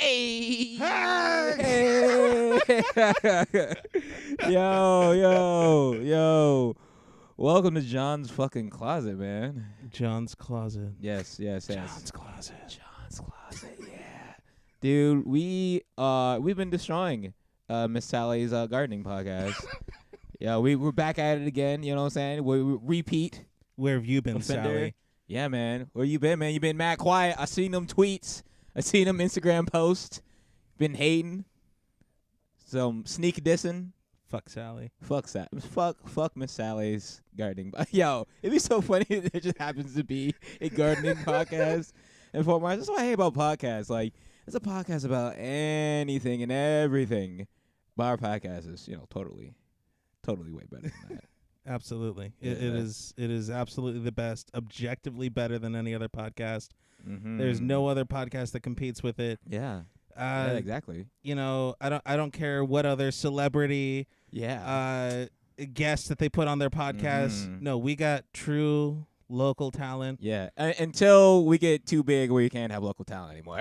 Hey. Hey. Yo. Welcome to John's fucking closet, man. John's closet. Yes. John's closet. John's closet, yeah. Dude, we've been destroying Miss Sally's gardening podcast. Yeah, we're back at it again, you know what I'm saying? We repeat. Where have you been, offender. Sally? Yeah, man. Where you been, man? You been mad quiet. I seen them tweets. I seen them Instagram posts. Been hating. Some sneak dissing. Fuck Sally. Fuck Miss Sally's gardening. Yo, it'd be so funny if there just happens to be a gardening podcast in Fort Myers. That's what I hate about podcasts. Like, it's a podcast about anything and everything. But our podcast is, totally way better than that. Absolutely. Yeah. It is absolutely the best. Objectively better than any other podcast. Mm-hmm. There's no other podcast that competes with it. Yeah. Yeah, exactly. I don't care what other celebrity guests that they put on their podcast. Mm-hmm. No, we got true local talent. Yeah, until we get too big where you can't have local talent anymore.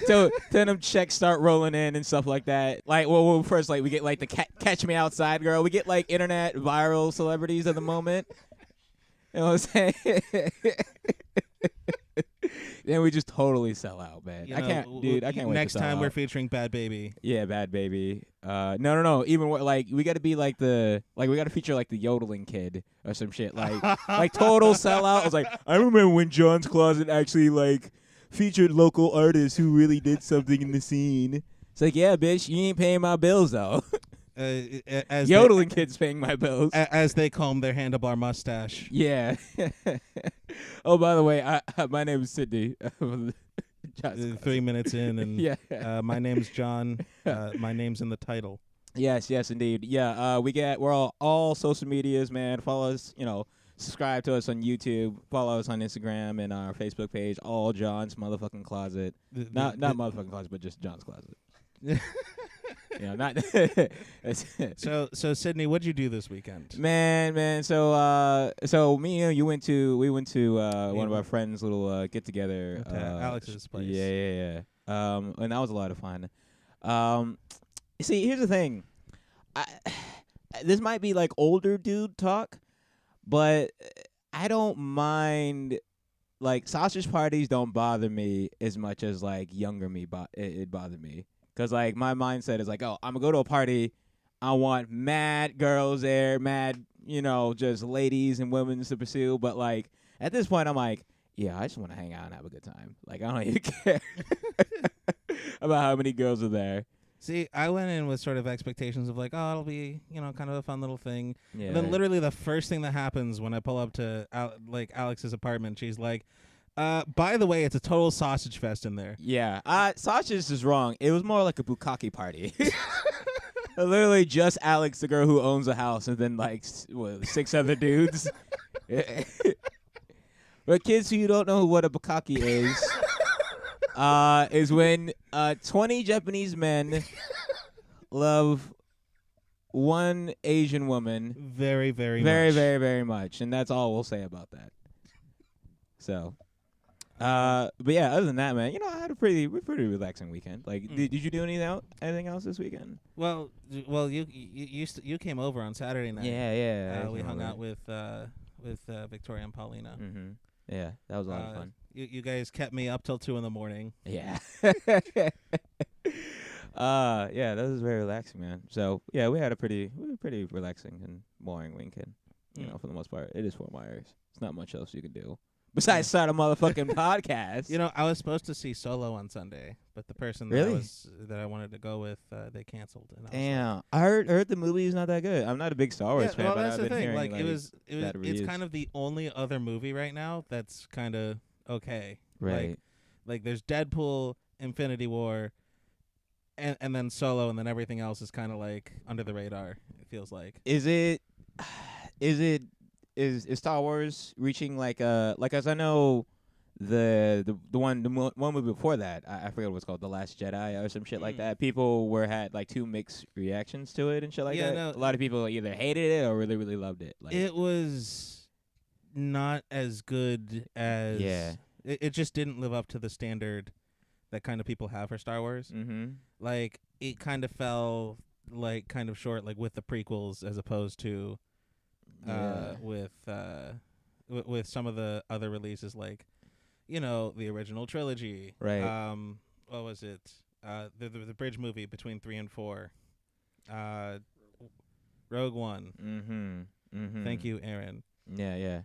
So then them checks start rolling in and stuff like that. Like, well first, like, we get like the Catch Me Outside girl. We get like internet viral celebrities of the moment. You know what I'm saying? Then we just totally sell out, man. I can't wait. Next to sell time out. we're featuring Bad Baby. Yeah, Bad Baby. No. Even like we got to be like we got to feature like the yodeling kid or some shit. Like total sellout. I was like, I remember when John's Closet actually like featured local artists who really did something in the scene. It's like, yeah, bitch, you ain't paying my bills though. As yodeling kids paying my bills as they comb their handlebar mustache. Yeah. Oh, by the way, my name is Sydney. 3 minutes in, and yeah. My name's John. My name's in the title. Yes, indeed. Yeah, we're all social medias, man. Follow us, subscribe to us on YouTube. Follow us on Instagram and our Facebook page. All John's motherfucking closet. Not motherfucking closet, but just John's closet. Not. So Sydney, what'd you do this weekend? Man. So me and you we went to one of our friends' little get together. Alex's place. Yeah. And that was a lot of fun. See, here's the thing. This might be like older dude talk, but I don't mind. Like, sausage parties don't bother me as much as like younger me. It bothered me. Because, like, my mindset is like, oh, I'm going to go to a party. I want mad girls there, mad, just ladies and women to pursue. But, like, at this point, I'm like, yeah, I just want to hang out and have a good time. Like, I don't even care about how many girls are there. See, I went in with sort of expectations of like, oh, it'll be, kind of a fun little thing. Yeah. And then literally the first thing that happens when I pull up to, Alex's apartment, she's like, by the way, it's a total sausage fest in there. Yeah. Sausage is wrong. It was more like a bukkake party. Literally just Alex, the girl who owns a house, and then like 6 other dudes. But kids who don't know what a bukkake is when 20 Japanese men love one Asian woman very, very very, much. very, very much. And that's all we'll say about that. So... but yeah, other than that, man, I had a pretty relaxing weekend. Like, did you do anything else this weekend? Well, you came over on Saturday night. Yeah. We hung out with Victoria and Paulina. Mm-hmm. Yeah, that was a lot of fun. You guys kept me up till 2 a.m. Yeah. Yeah, that was very relaxing, man. So yeah, we had a pretty relaxing and boring weekend. For the most part, it is Fort Myers. It's not much else you can do. Besides start a motherfucking podcast. I was supposed to see Solo on Sunday, but the person that I wanted to go with, they canceled. And damn, I heard the movie is not that good. I'm not a big Star Wars fan, but that's I've the been thing. hearing It's kind of the only other movie right now that's kind of okay. Right. Like there's Deadpool, Infinity War, and then Solo, and then everything else is kind of like under the radar. It feels like. Is Star Wars reaching like as I know the one movie before that, I forget what it's called, The Last Jedi or some shit like that. People had like 2 mixed reactions to it and shit like that. No, a lot of people either hated it or really, really loved it. Like, it was not as good as it just didn't live up to the standard that kind of people have for Star Wars. Mm-hmm. Like it kind of fell like kind of short, like with the prequels as opposed to with some of the other releases, like the original trilogy. Right. What was it? The bridge movie between 3 and 4. Rogue One. Mm-hmm. Mm-hmm. Thank you, Aaron. Yeah.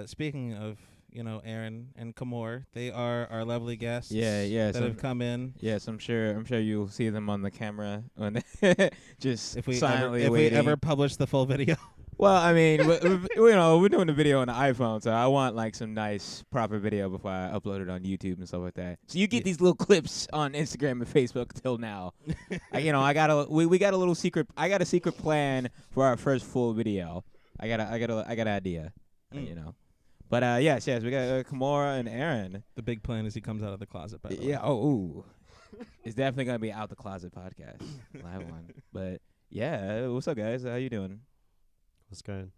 Speaking of, Aaron and Khamor, they are our lovely guests. Yeah. That have come in. Yes, I'm sure you'll see them on the camera when just If we silently we waiting. ever publish the full video. Well, I mean, we're doing the video on the iPhone, so I want like some nice proper video before I upload it on YouTube and stuff like that. So you get these little clips on Instagram and Facebook till now. we got a little secret. I got a secret plan for our first full video. I got an idea, But yes, we got Khamor and Aaron. The big plan is he comes out of the closet. By the way. Yeah. Oh, it's definitely gonna be out the closet podcast, live one. But yeah, what's up, guys? How you doing? What's good?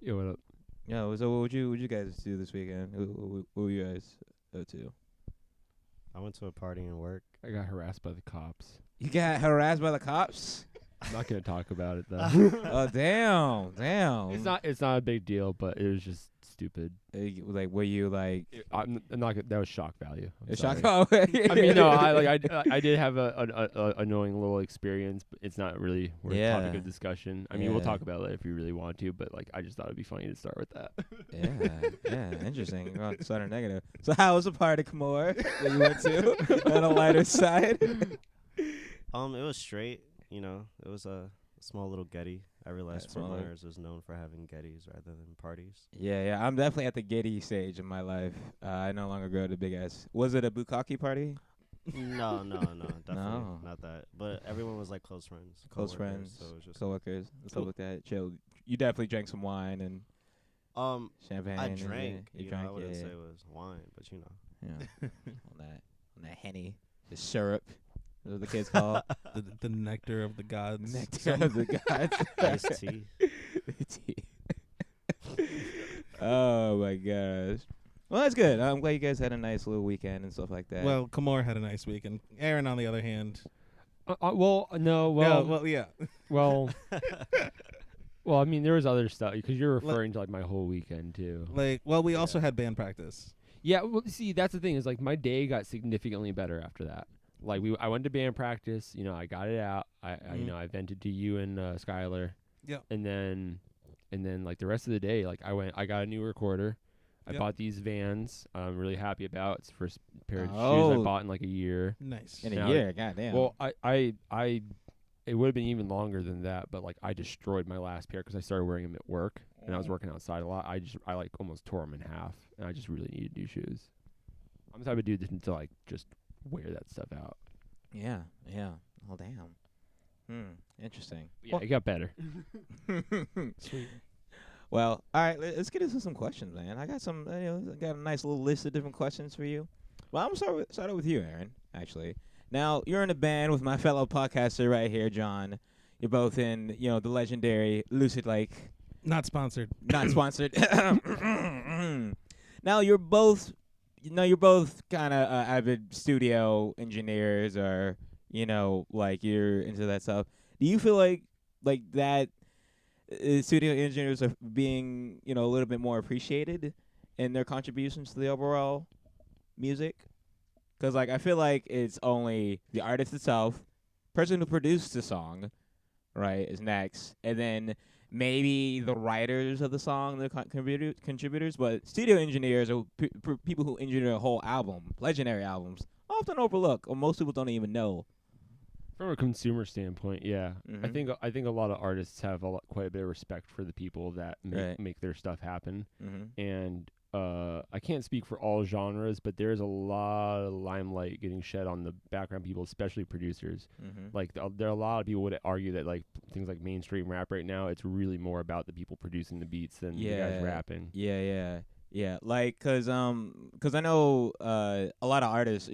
Yo, what up? Yeah. So what would you guys do this weekend? What were you guys up to? I went to a party and work. I got harassed by the cops. You got harassed by the cops? I'm not gonna talk about it though. Oh damn! It's not a big deal, but it was just stupid. Like, were you like? I'm not. That was shock value. I'm Shock. sorry. Oh. I mean, no. I did have a annoying little experience, but it's not really worth topic of discussion. I mean, we'll talk about it if you really want to, but like, I just thought it'd be funny to start with that. Yeah. Interesting. Well, start negative. So how was the party, Khamor, that you went to on a lighter side? It was straight. It was a small little Getty. I realized Fort Myers was known for having Gettys rather than parties. Yeah. I'm definitely at the Getty stage in my life. I no longer go to big ass. Was it a bukkake party? No, definitely not that. But everyone was like close friends. Close friends, so it was just coworkers, stuff like that. Chill. You definitely drank some wine and champagne. I drank. You drank. I wouldn't say it was wine, but Yeah. on that Henny, the syrup. What the kids call the nectar of the gods. Nectar of the gods. iced tea. Oh my gosh. Well, that's good. I'm glad you guys had a nice little weekend and stuff like that. Well, Khamor had a nice weekend. Aaron, on the other hand. Well, Yeah. Well, I mean, there was other stuff because you're referring to like my whole weekend too. We also had band practice. Yeah. Well, see, that's the thing is like my day got significantly better after that. Like I went to band practice, I got it out. I vented to you and Skylar. Yeah. And then like the rest of the day, like I got a new recorder. I bought these Vans. I'm really happy about. It's the first pair of shoes I bought in like a year. Nice. In a year, goddamn. Well, it would have been even longer than that, but like I destroyed my last pair because I started wearing them at work and I was working outside a lot. I like almost tore them in half, and I just really needed new shoes. I'm the type of dude to like just wear that stuff out. Yeah. Oh damn. Interesting. Yeah, it got better. Sweet. Well, all right. Let's get into some questions, man. I got some. I got a nice little list of different questions for you. Well, I'm gonna start with you, Aaron. Actually, now you're in a band with my fellow podcaster right here, John. You're both in, the legendary Lucid Lake. Not sponsored. Not sponsored. Now you're both kind of avid studio engineers, or like you're into that stuff. Do you feel like that studio engineers are being a little bit more appreciated in their contributions to the overall music? Because like I feel like it's only the artist itself, person who produced the song, right, is next, and then maybe the writers of the song, the contributors, but studio engineers are people who engineer a whole album, legendary albums, often overlooked, or most people don't even know. From a consumer standpoint, yeah, Mm-hmm. I think a lot of artists have quite a bit of respect for the people that make their stuff happen, and I can't speak for all genres, but there's a lot of limelight getting shed on the background people, especially producers. Like there are a lot of people would argue that like things like mainstream rap right now, it's really more about the people producing the beats than the guys rapping. Yeah. Like, cause I know a lot of artists,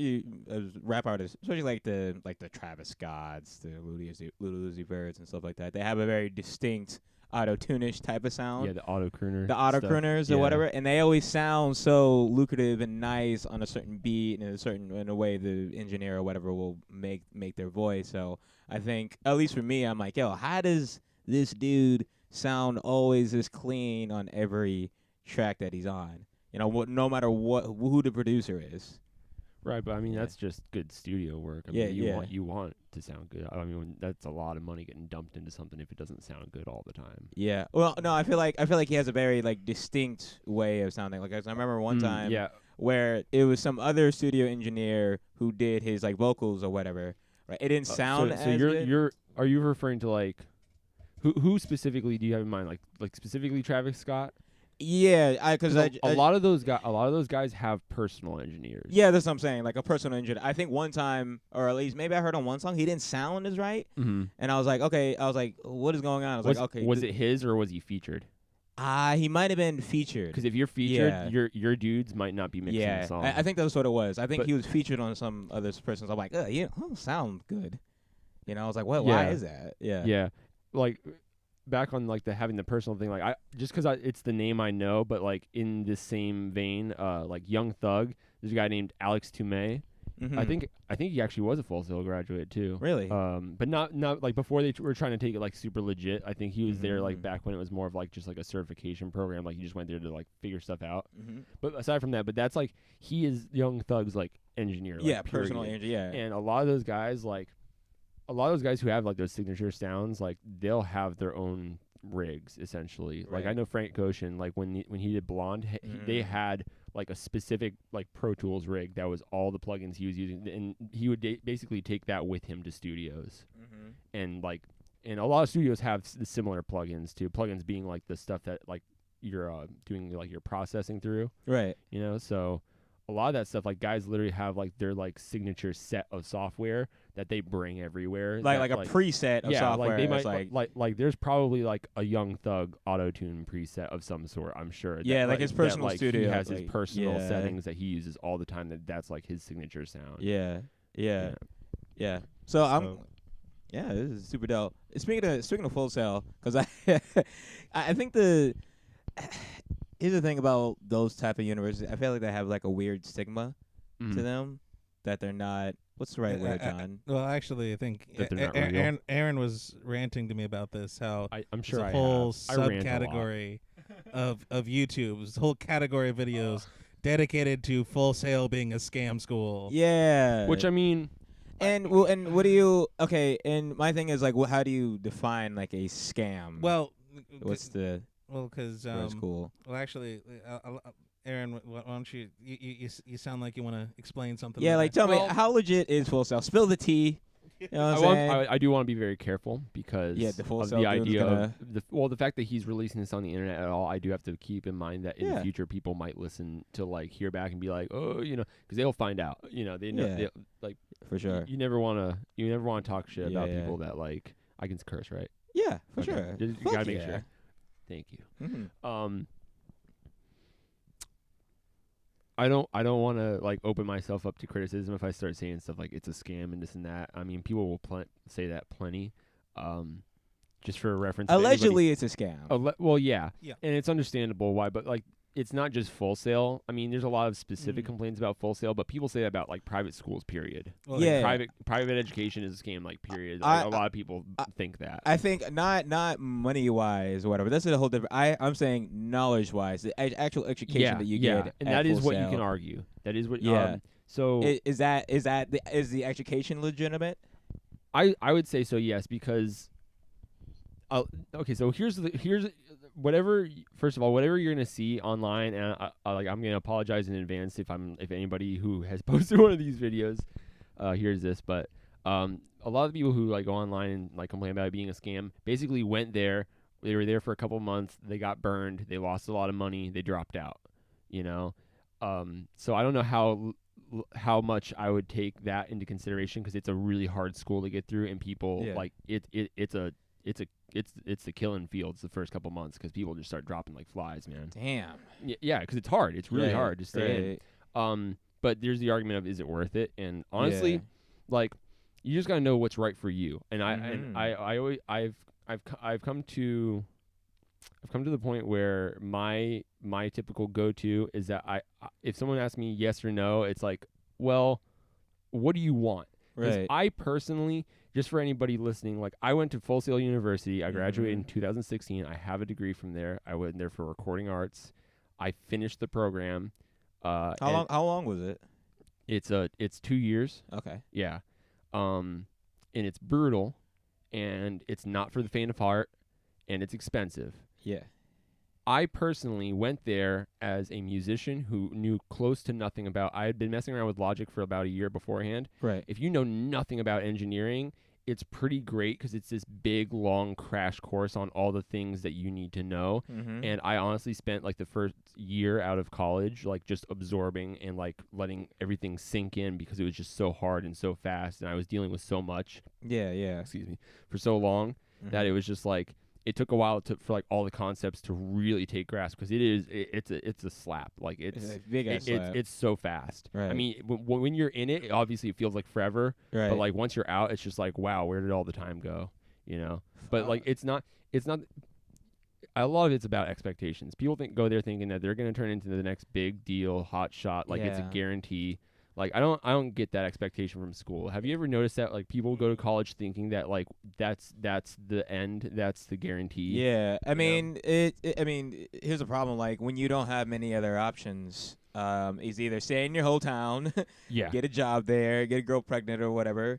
rap artists, especially like the Travis Scotts, the Lil Uzi Verts and stuff like that. They have a very distinct auto-tune-ish type of sound. Yeah, the auto-crooner. The auto-crooners or whatever, and they always sound so lucrative and nice on a certain beat and in a way the engineer or whatever will make their voice. So I think, at least for me, I'm like, yo, how does this dude sound always this clean on every track that he's on? You know, no matter who the producer is. Right, but I mean that's just good studio work. I mean, you want to sound good. I mean, that's a lot of money getting dumped into something if it doesn't sound good all the time. Yeah. Well, no, I feel like he has a very like distinct way of sounding. Like I remember one time where it was some other studio engineer who did his like vocals or whatever. Right. It didn't sound as good. Are you referring to like who specifically do you have in mind? Like specifically Travis Scott? Yeah, because a lot of those guys have personal engineers. Yeah, that's what I'm saying. Like a personal engineer. I think one time, or at least maybe I heard on one song, he didn't sound as right, and I was like, okay. I was like, what is going on? I was like, okay. Was it his or was he featured? He might have been featured. Because if you're featured, your dudes might not be mixing the song. I think that's what it was. I think he was featured on some other person's. I'm like, you don't sound good. You know, I was like, what? Why is that? Yeah. Yeah, like. Back on like having the personal thing, like just because it's the name I know, but like in the same vein, like Young Thug, there's a guy named Alex Toomey. I think he actually was a Full Sail graduate too. Really? But not like before they were trying to take it like super legit. I think he was there like back when it was more of like just like a certification program. Like he just went there to like figure stuff out. But aside from that, that's like he is Young Thug's like engineer. Like, personal engineer. Yeah. And a lot of those guys who have like those signature sounds, like they'll have their own rigs essentially. Right. Like I know Frank Ocean, like when he did Blonde, they had like a specific like Pro Tools rig that was all the plugins he was using, and he would basically take that with him to studios. And a lot of studios have the similar plugins too. Plugins being like the stuff that like you're doing like your processing through. Right. You know, so a lot of that stuff, like guys literally have like their like signature set of software that they bring everywhere. Like a preset of software. Like they might like there's probably like a Young Thug auto-tune preset of some sort, I'm sure. Yeah, like his personal studio. He has his personal settings that he uses all the time. That's like his signature sound. Yeah. So this is super dope. Speaking of Full Sail, because I think here's the thing about those type of universities. I feel like they have like a weird stigma to them that they're not. What's the right word, John? Well, actually, I think Aaron was ranting to me about this. How I'm sure a whole subcategory of YouTube, this whole category of videos dedicated to Full Sail being a scam school. Yeah, which I mean. And what do you? Okay, and my thing is like, how do you define like a scam? Well, what's the? Well, because that's cool. Well, actually, Aaron, why don't you sound like you want to explain something? Yeah, like tell me how legit is Full Sail? Spill the tea. You know what I'm saying? I do want to be very careful because the Full of Sail the idea of the fact that he's releasing this on the internet at all. I do have to keep in mind that in the future people might listen to like hear back and be like, oh, you know, because they'll find out. You know, they know they, like for sure. You never want to talk shit about people that like I can curse, right? Yeah, for sure. You gotta make sure. Thank you. I don't want to like open myself up to criticism if I start saying stuff like it's a scam and this and that. I mean, people will say that plenty. Just for a reference. Allegedly, it's a scam. Well, yeah, and it's understandable why, but like it's not just Full Sail. I mean, there's a lot of specific complaints about Full Sail, but people say that about like private schools. Period. Well, private education is a scam. Like period. Like, a lot of people think that. I think not money wise or whatever. That's a whole different. I'm saying knowledge wise, the actual education that you get. And that is what you can argue. That is what. So is the education legitimate? I would say so. Yes, because. Okay, so here's whatever. First of all, whatever you're gonna see online, and I'm gonna apologize in advance if anybody who has posted one of these videos hears this, but a lot of the people who like go online and like complain about it being a scam basically went there. They were there for a couple months. They got burned. They lost a lot of money. They dropped out. You know, so I don't know how much I would take that into consideration because it's a really hard school to get through, and people like it's the killing fields the first couple months because people just start dropping like flies, man. Damn. Yeah, because it's hard. It's really hard to stay in. But there's the argument of is it worth it? And honestly, like you just gotta know what's right for you. And I've come to I've come to the point where my typical go-to is that if someone asks me yes or no, it's like, well, what do you want? Because I personally, just for anybody listening, like I went to Full Sail University. I graduated in 2016. I have a degree from there. I went there for recording arts. I finished the program. How long was it? It's 2 years. Okay. Yeah. And it's brutal, and it's not for the faint of heart, and it's expensive. Yeah. I personally went there as a musician who knew close to nothing about. I had been messing around with Logic for about a year beforehand. Right. If you know nothing about engineering, it's pretty great because it's this big, long crash course on all the things that you need to know. Mm-hmm. And I honestly spent like the first year out of college, like just absorbing and like letting everything sink in because it was just so hard and so fast. And I was dealing with so much. Yeah. Excuse me. For so long that it was just like, it took a while for like all the concepts to really take grasp because it's a slap. Like it's a big ass slap. It's so fast. Right. I mean, when you're in it, obviously it feels like forever. Right. But like once you're out, it's just like, wow, where did all the time go? You know. But like it's not. A lot of it's about expectations. People go there thinking that they're going to turn into the next big deal, hot shot. Like it's a guarantee. Like I don't get that expectation from school. Have you ever noticed that like people go to college thinking that like that's the end, that's the guarantee? Yeah, I mean I mean here's the problem. Like when you don't have many other options, is either stay in your hometown, get a job there, get a girl pregnant or whatever,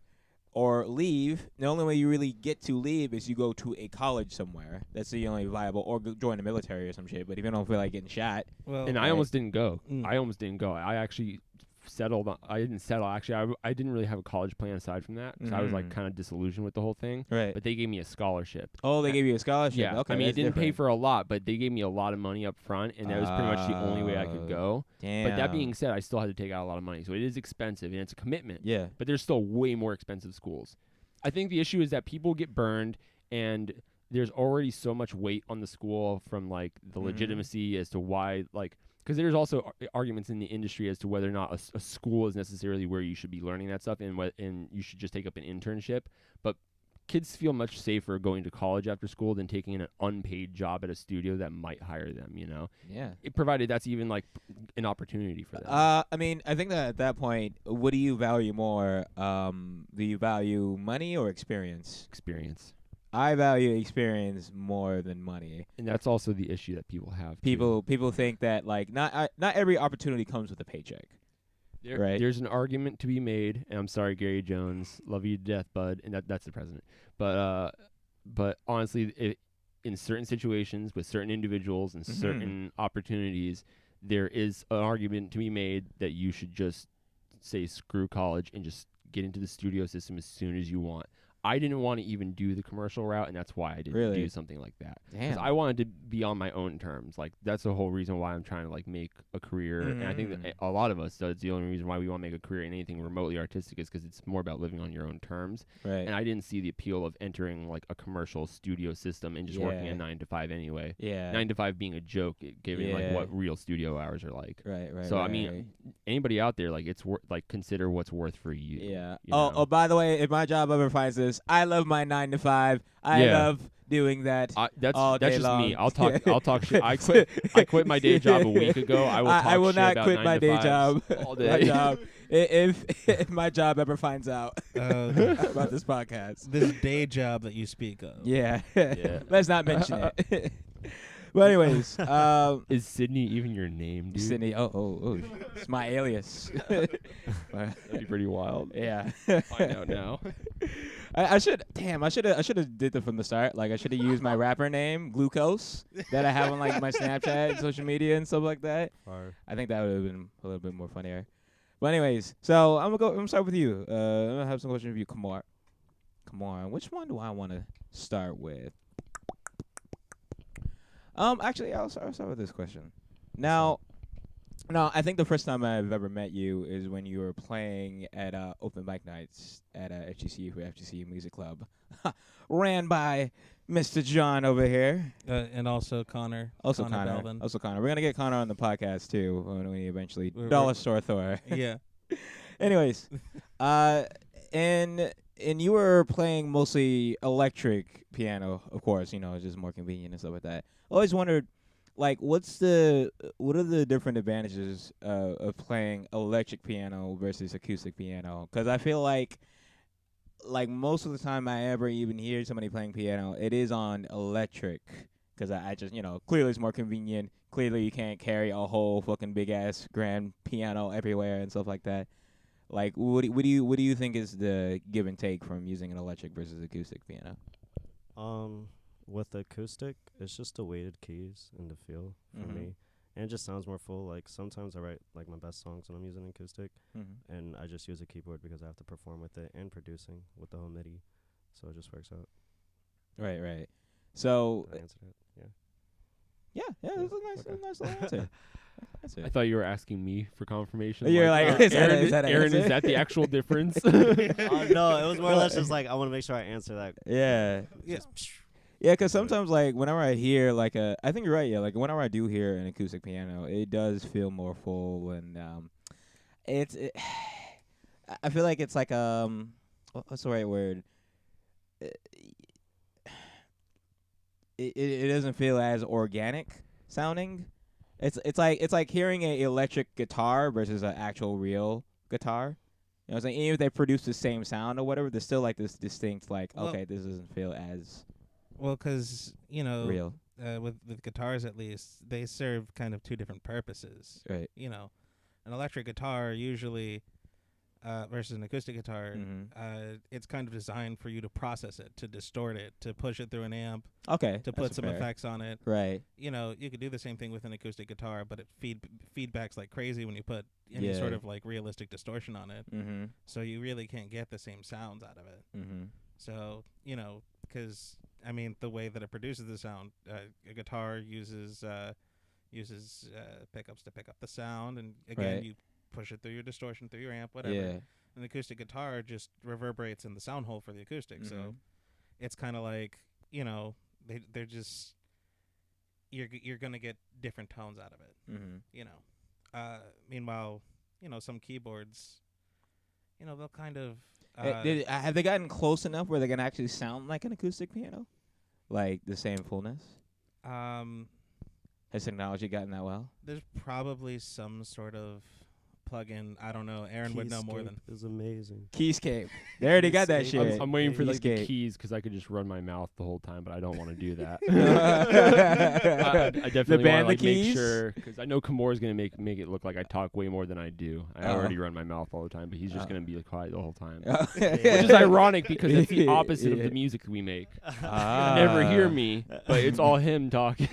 or leave. The only way you really get to leave is you go to a college somewhere. That's the only viable, or join the military or some shit. But if you don't feel like getting shot, and I almost didn't go. I actually settled on, I didn't settle actually. I didn't really have a college plan aside from that because I was like kind of disillusioned with the whole thing. Right. But they gave me a scholarship. Oh, they gave you a scholarship. Yeah. Okay. I mean, it didn't pay for a lot, but they gave me a lot of money up front, and that was pretty much the only way I could go. Damn. But that being said, I still had to take out a lot of money, so it is expensive and it's a commitment. Yeah. But there's still way more expensive schools. I think the issue is that people get burned, and there's already so much weight on the school from like the legitimacy as to why like. Because there's also arguments in the industry as to whether or not a school is necessarily where you should be learning that stuff, and you should just take up an internship. But kids feel much safer going to college after school than taking an unpaid job at a studio that might hire them, you know? Yeah. Provided that's even like an opportunity for them. I mean, I think that at that point, what do you value more? Do you value money or experience? Experience. I value experience more than money, and that's also the issue that people have. People think that like not every opportunity comes with a paycheck. Right. There's an argument to be made, and I'm sorry, Gary Jones, love you to death, bud, and that's the president. But honestly, in certain situations with certain individuals and certain opportunities, there is an argument to be made that you should just say screw college and just get into the studio system as soon as you want. I didn't want to even do the commercial route, and that's why I didn't do something like that. Because I wanted to be on my own terms. Like that's the whole reason why I'm trying to like make a career. And I think that a lot of us, that's the only reason why we want to make a career in anything remotely artistic, is because it's more about living on your own terms. Right. And I didn't see the appeal of entering like a commercial studio system and just working a 9 to 5 anyway. Yeah. 9 to 5 being a joke, given like what real studio hours are like. Right. So I mean, anybody out there, like it's like consider what's worth for you. Yeah. You know? Oh, by the way, if my job ever finds this, I love my 9 to 5. I love doing that. That's day just long. me. I'll talk shit. I quit my day job a week ago. I will not shit quit about my day job. all day. My job. If my job ever finds out about this podcast, this day job that you speak of. Yeah. Let's not mention it. But anyways, is Sydney even your name, dude? Sydney. Oh, it's my alias. That'd be pretty wild. Yeah. Find out now. I should have did that from the start. Like I should have used my rapper name, Glucose, that I have on like my Snapchat and social media and stuff like that. I think that would have been a little bit more funnier. But anyways, so I'm gonna start with you. I'm gonna have some questions for you, Khamor. Khamor, which one do I want to start with? Actually, I'll start with this question. Now, I think the first time I've ever met you is when you were playing at open mic nights at FGC for FGC Music Club, ran by Mr. John over here, and also Connor. Also Connor. We're gonna get Connor on the podcast too when we eventually We're Dollar Store Thor. Yeah. Anyways, and and you were playing mostly electric piano, of course. It's just more convenient and stuff like that. I always wondered, like, what are the different advantages of playing electric piano versus acoustic piano? Because I feel like most of the time I ever even hear somebody playing piano, it is on electric. Because I just, clearly it's more convenient. Clearly you can't carry a whole fucking big ass grand piano everywhere and stuff like that. Like, what do you think is the give and take from using an electric versus acoustic piano? With acoustic, it's just the weighted keys and the feel for me, and it just sounds more full. Like sometimes I write like my best songs when I'm using acoustic, and I just use a keyboard because I have to perform with it and producing with the whole MIDI, so it just works out. Right. So Did I answer that? yeah, that's a nice little answer. I thought you were asking me for confirmation. You're like, is that Aaron, answer? is that the actual difference? No, it was more or less just like I want to make sure I answer that. Yeah. Yeah, because sometimes, like, whenever I hear, like, I think you're right, yeah, like, whenever I do hear an acoustic piano, it does feel more full, and I feel like it's like, what's the right word? It doesn't feel as organic sounding. It's like hearing an electric guitar versus an actual real guitar. You know what I'm saying? Even if they produce the same sound or whatever, there's still, like, this distinct, like, okay, this doesn't feel as... Well, because, real. With guitars at least, they serve kind of two different purposes. Right. An electric guitar usually versus an acoustic guitar, it's kind of designed for you to process it, to distort it, to push it through an amp, to put some effects on it. Right. You could do the same thing with an acoustic guitar, but it feedbacks like crazy when you put any sort of like realistic distortion on it. So you really can't get the same sounds out of it. So, because... I mean, the way that it produces the sound, a guitar uses pickups to pick up the sound, and again, you push it through your distortion, through your amp, whatever. Yeah. An acoustic guitar just reverberates in the sound hole for the acoustic, so it's kind of like, they're just you're gonna get different tones out of it. Meanwhile, some keyboards, they'll kind of. Have they gotten close enough where they can actually sound like an acoustic piano? Like the same fullness? Has technology gotten that well? There's probably some sort of plug-in. I don't know. Aaron would know more than. Is amazing. Keyscape. They already got that shit. I'm waiting for like the keys because I could just run my mouth the whole time, but I don't want to do that. I definitely want to like make sure because I know Khamor is gonna make it look like I talk way more than I do. I already run my mouth all the time, but he's just gonna be quiet the whole time, which is ironic because it's the opposite of the music we make. You never hear me, but it's all him talking.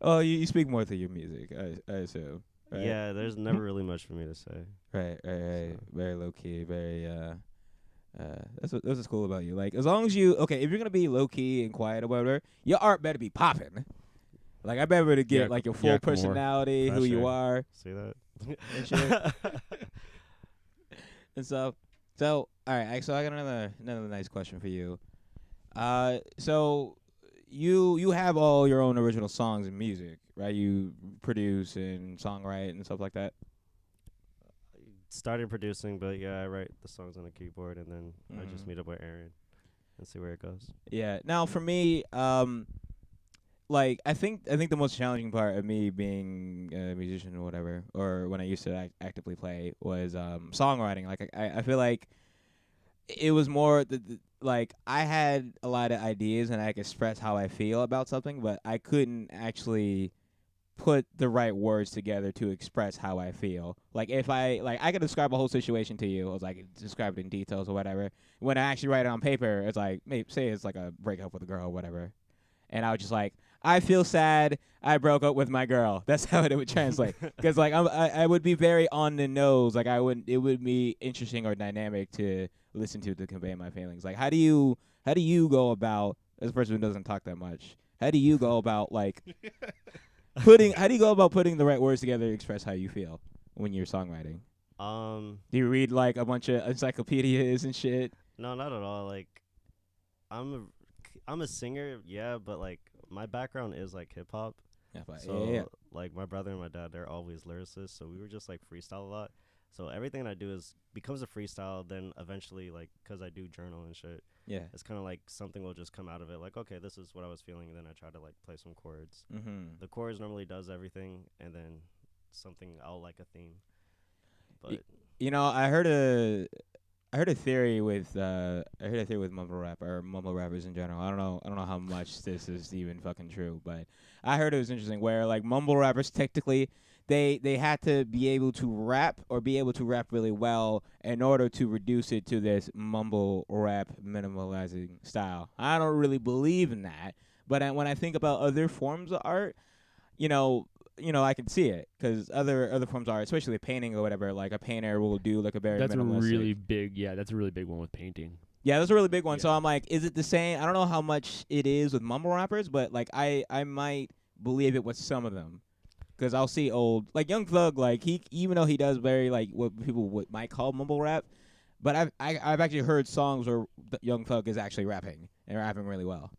Oh, you speak more through your music, I assume. Right? Yeah, there's never really much for me to say. Right. So. Very low key, very that's what's cool about you. Like, as long as if you're gonna be low key and quiet or whatever, your art better be popping. Like, I better to get like your full personality, who you are. See that? And shit. And so all right. So I got another nice question for you. So. You have all your own original songs and music, right? You produce and songwrite and stuff like that. Started producing, but yeah, I write the songs on the keyboard, and then I just meet up with Aaron and see where it goes. Yeah. Now for me, like I think the most challenging part of me being a musician or whatever, or when I used to actively play, was songwriting. Like I feel like it was more like I had a lot of ideas and I could express how I feel about something, but I couldn't actually put the right words together to express how I feel. Like if I could describe a whole situation to you, I was like describe it in details or whatever. When I actually write it on paper, it's like say it's like a breakup with a girl or whatever, and I was just like, I feel sad. I broke up with my girl. That's how it would translate. Because like I would be very on the nose. Like it would be interesting or dynamic to listen to convey my feelings. Like how do you go about, as a person who doesn't talk that much, how do you go about like putting the right words together to express how you feel when you're songwriting? Do you read like a bunch of encyclopedias and shit? No, not at all. Like I'm a singer, yeah, but like my background is like hip hop. Yeah, so like my brother and my dad, they're always lyricists, so we were just like freestyle a lot. So everything I do becomes a freestyle. Then eventually, like, because I do journal and shit, it's kind of like something will just come out of it. Like, okay, this is what I was feeling. And then I try to like play some chords. The chords normally does everything, and then I'll like a theme. But you know, I heard a theory with mumble rap or mumble rappers in general. I don't know how much this is even fucking true, but I heard it was interesting where like mumble rappers technically they had to be able to rap or be able to rap really well in order to reduce it to this mumble rap minimalizing style. I don't really believe in that, but when I think about other forms of art, you know, I can see it because other forms of art, especially painting or whatever, like a painter will do like a very that's minimalistic. That's a really big one with painting. Yeah, that's a really big one. Yeah. So I'm like, is it the same? I don't know how much it is with mumble rappers, but like I might believe it with some of them. Because I'll see old, like Young Thug, like he, even though he does very like what people might call mumble rap, but I've actually heard songs where Young Thug is actually rapping and rapping really well.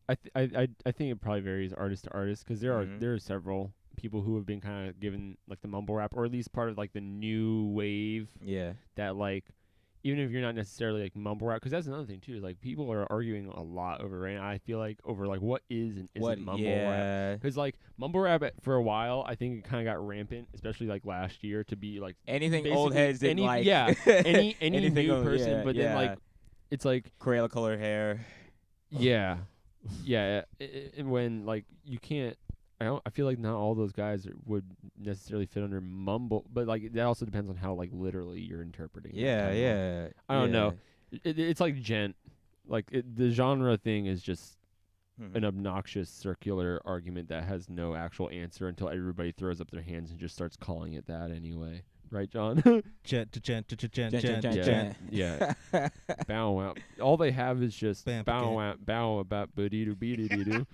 I think it probably varies artist to artist because there are several people who have been kind of given like the mumble rap or at least part of like the new wave. Yeah. That like even if you're not necessarily like mumble rap, because that's another thing too. Like people are arguing a lot over right now. I feel like over like what is and isn't mumble rap. Because like mumble rap for a while, I think it kind of got rampant, especially like last year to be like anything old heads didn't like. Yeah, any new person. Yeah, but then like it's like Crayola colored hair. Yeah, yeah. And when like you can't. I feel like not all those guys would necessarily fit under mumble, but like that also depends on how like literally you're interpreting. Yeah. I don't know. It's like gent, like the genre thing is just an obnoxious circular argument that has no actual answer until everybody throws up their hands and just starts calling it that anyway. Right, John? Gent. Yeah. Bow wow. All they have is just bow wow, bow about booty doo beady doo.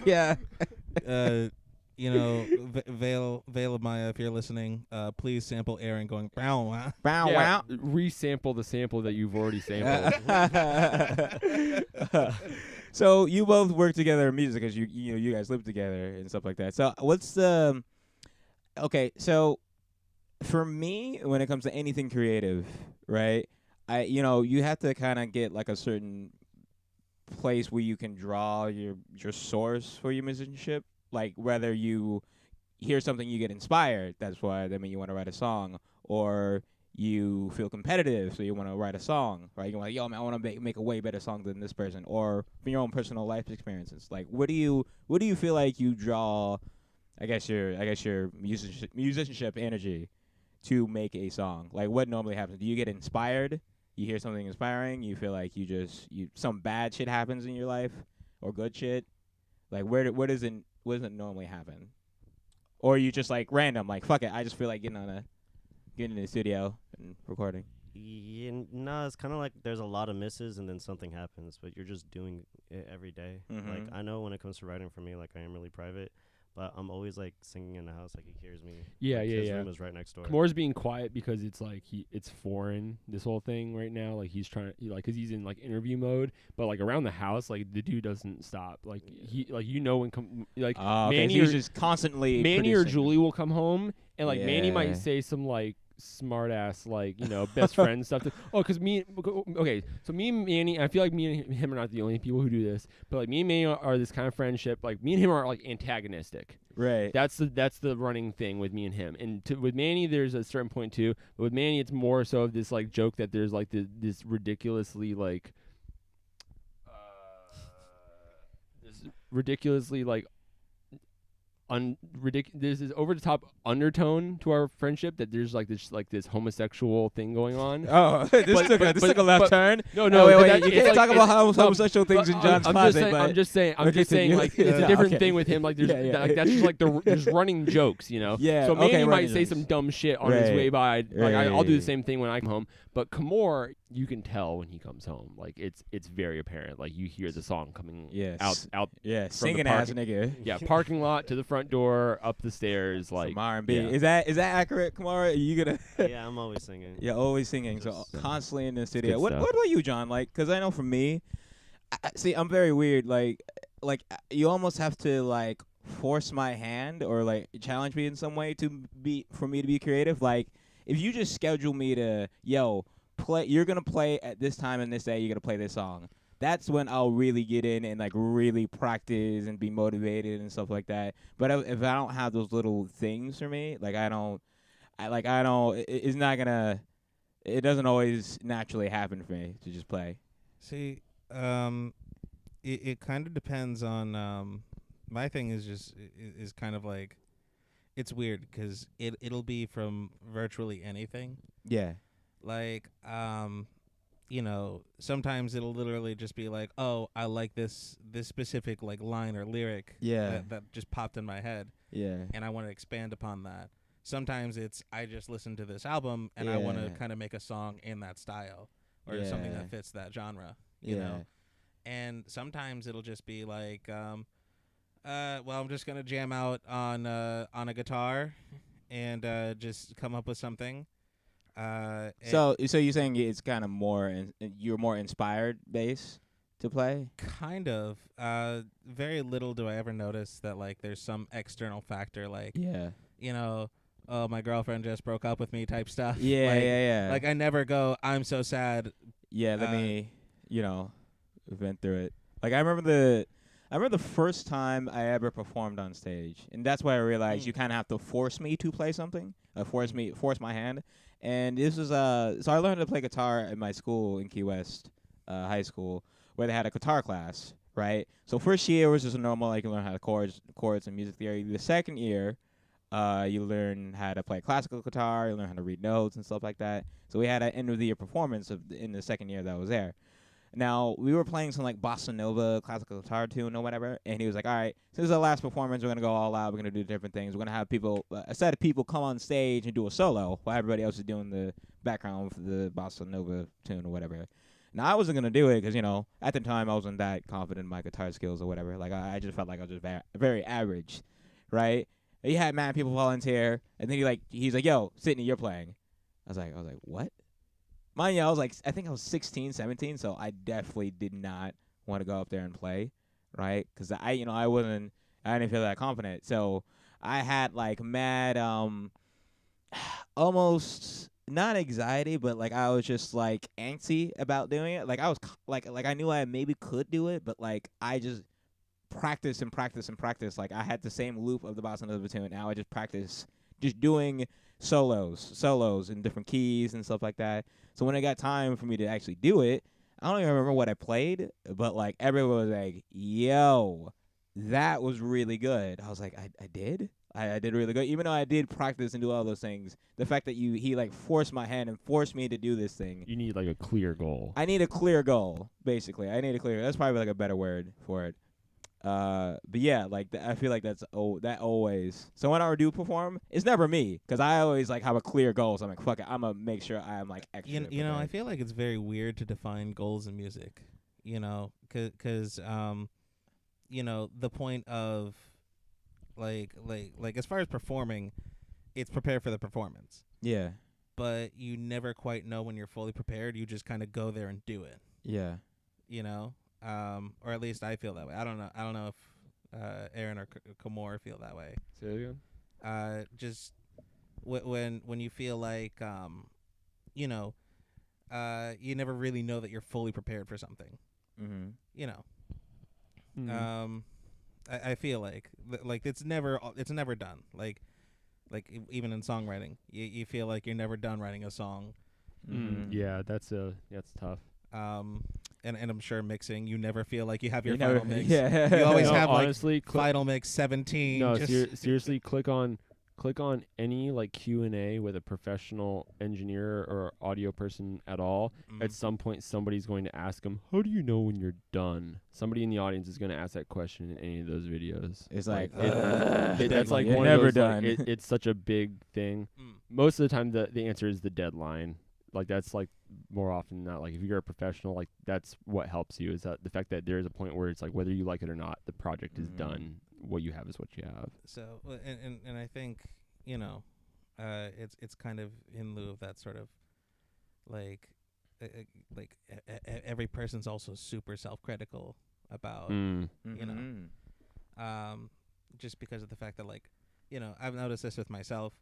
Yeah. You know, Veil of Maya, if you're listening, please sample Aaron going bow wow. Bow wow. Resample the sample that you've already sampled. So you both work together in music because you guys live together and stuff like that. So what's okay? So for me, when it comes to anything creative, right? You have to kind of get like a certain place where you can draw your source for your musicianship. Like whether you hear something, you get inspired. That's why you want to write a song, or you feel competitive, so you want to write a song, right? You're like, yo, man, I want to make a way better song than this person, or from your own personal life experiences. Like, what do you feel like you draw? I guess your musicianship energy to make a song. Like, what normally happens? Do you get inspired? You hear something inspiring, you feel like some bad shit happens in your life, or good shit. Like, what does it normally happen? Or you just like random, like fuck it, I just feel like getting in the studio and recording. No, it's kind of like there's a lot of misses and then something happens, but you're just doing it every day. Like I know when it comes to writing for me, like I am really private. But I'm always like singing in the house, like he hears me. Yeah, like, yeah, his room is right next door. Khamor's being quiet because it's like it's foreign, this whole thing right now. Like he's trying, because he's in like interview mode. But like around the house, like the dude doesn't stop. Like when Manny he's just constantly Manny producing. or Julie will come home and like Manny might say some like smart ass best friend stuff. So me and Manny, I feel like me and him are not the only people who do this, but like me and Manny are this kind of friendship. Like me and him are like antagonistic. Right. That's the running thing with me and him. And with Manny, there's a certain point too. But with Manny, it's more so of this like joke that there's like this ridiculously like there's this over the top undertone to our friendship that there's this homosexual thing going on. Oh, this took a left turn. No, wait. You can't talk about homosexual things in John's closet. I'm just saying like it's a different thing with him. Like there's like that's just like there's running jokes, Yeah. So Manny might say some dumb shit on his way by. I'll do the same thing when I come home. But Khamor, you can tell when he comes home. Like it's very apparent. Like you hear the song coming out. Yeah, singing ass nigga. Yeah, parking lot to the front door, up the stairs, like some R&B. Yeah. Is that accurate, Khamor? Are you gonna? Yeah, I'm always singing. Yeah, always singing. So constantly in the studio. What about you, John? Like, because I know for me, I'm very weird. Like you almost have to like force my hand or like challenge me in some way for me to be creative. Like if you just schedule me to you're gonna play at this time and this day, you're gonna play this song. That's when I'll really get in and like really practice and be motivated and stuff like that. But if I don't have those little things for me, like it's not gonna. It doesn't always naturally happen for me to just play. See, it kind of depends on. My thing is kind of like, it's weird because it'll be from virtually anything. Yeah. Like, sometimes it'll literally just be like, oh, I like this specific like line or lyric. Yeah. That just popped in my head. Yeah. And I want to expand upon that. Sometimes it's I just listened to this album and I want to kind of make a song in that style or something that fits that genre. You know. And sometimes it'll just be like, well, I'm just gonna jam out on a guitar and just come up with something. So you're saying it's kind of you're more inspired base to play? Kind of. Very little do I ever notice that like there's some external factor like oh, my girlfriend just broke up with me type stuff. Yeah. Like I never go, I'm so sad. Yeah, let me vent through it. Like I remember the first time I ever performed on stage, and that's why I realized you kind of have to force me to play something, force my hand. And this was so I learned to play guitar at my school in Key West, high school, where they had a guitar class, right? So first year was just a normal, like you learn how to chords and music theory. The second year, you learn how to play classical guitar, you learn how to read notes and stuff like that. So we had an end of the year performance in the second year that I was there. Now, we were playing some, like, bossa nova classical guitar tune or whatever, and he was like, all right, so this is our last performance. We're going to go all out. We're going to do different things. We're going to have a set of people come on stage and do a solo while everybody else is doing the background for the bossa nova tune or whatever. Now, I wasn't going to do it because, at the time, I wasn't that confident in my guitar skills or whatever. Like, I just felt like I was just very average, right? He had mad people volunteer, and then he's like, yo, Sydney, you're playing. I was like, what? Mind you, I think I was 16, 17, so I definitely did not want to go up there and play, right? Because I didn't feel that confident. So I had like mad, almost not anxiety, but like I was just like antsy about doing it. Like I was like I knew I maybe could do it, but like I just practice and practice and practice. Like I had the same loop of the bossa nova tune. Now I just practice just doing solos in different keys and stuff like that. So when it got time for me to actually do it, I don't even remember what I played, but like everyone was like, yo, that was really good. I was like, I did really good. Even though I did practice and do all those things, the fact that he like forced my hand and forced me to do this thing. You need like a clear goal. I need a clear goal, basically. That's probably like a better word for it. But yeah, like I feel like that always. So when I do perform, it's never me because I always like have a clear goal. So I'm like, fuck it, I'm gonna make sure I'm like extra. I feel like it's very weird to define goals in music. Because the point of like as far as performing, it's prepare for the performance. Yeah. But you never quite know when you're fully prepared. You just kind of go there and do it. Yeah. Or at least I feel that way. I don't know if Aaron or Khamor feel that way. Say it again. Just when you feel like you never really know that you're fully prepared for something. Mm-hmm. Mm-hmm. I feel like it's never done. Like even in songwriting, you feel like you're never done writing a song. Mm-hmm. Yeah, that's tough. And I'm sure mixing, you never feel like you have your final mix. Yeah. You always have honestly, final mix 17. No, seriously, click on any like Q&A with a professional engineer or audio person at all. At some point, somebody's going to ask them, "How do you know when you're done?" Somebody in the audience is going to ask that question in any of those videos. It's like that's like one never of those, done. Like, it's such a big thing. Most of the time, the answer is the deadline. Like that's like more often than not. Like if you're a professional, like that's what helps you is that the fact that there is a point where it's like whether you like it or not, the project is done. What you have is what you have. So and I think it's kind of in lieu of that sort of like every person's also super self-critical about just because of the fact that, like, you know, I've noticed this with myself.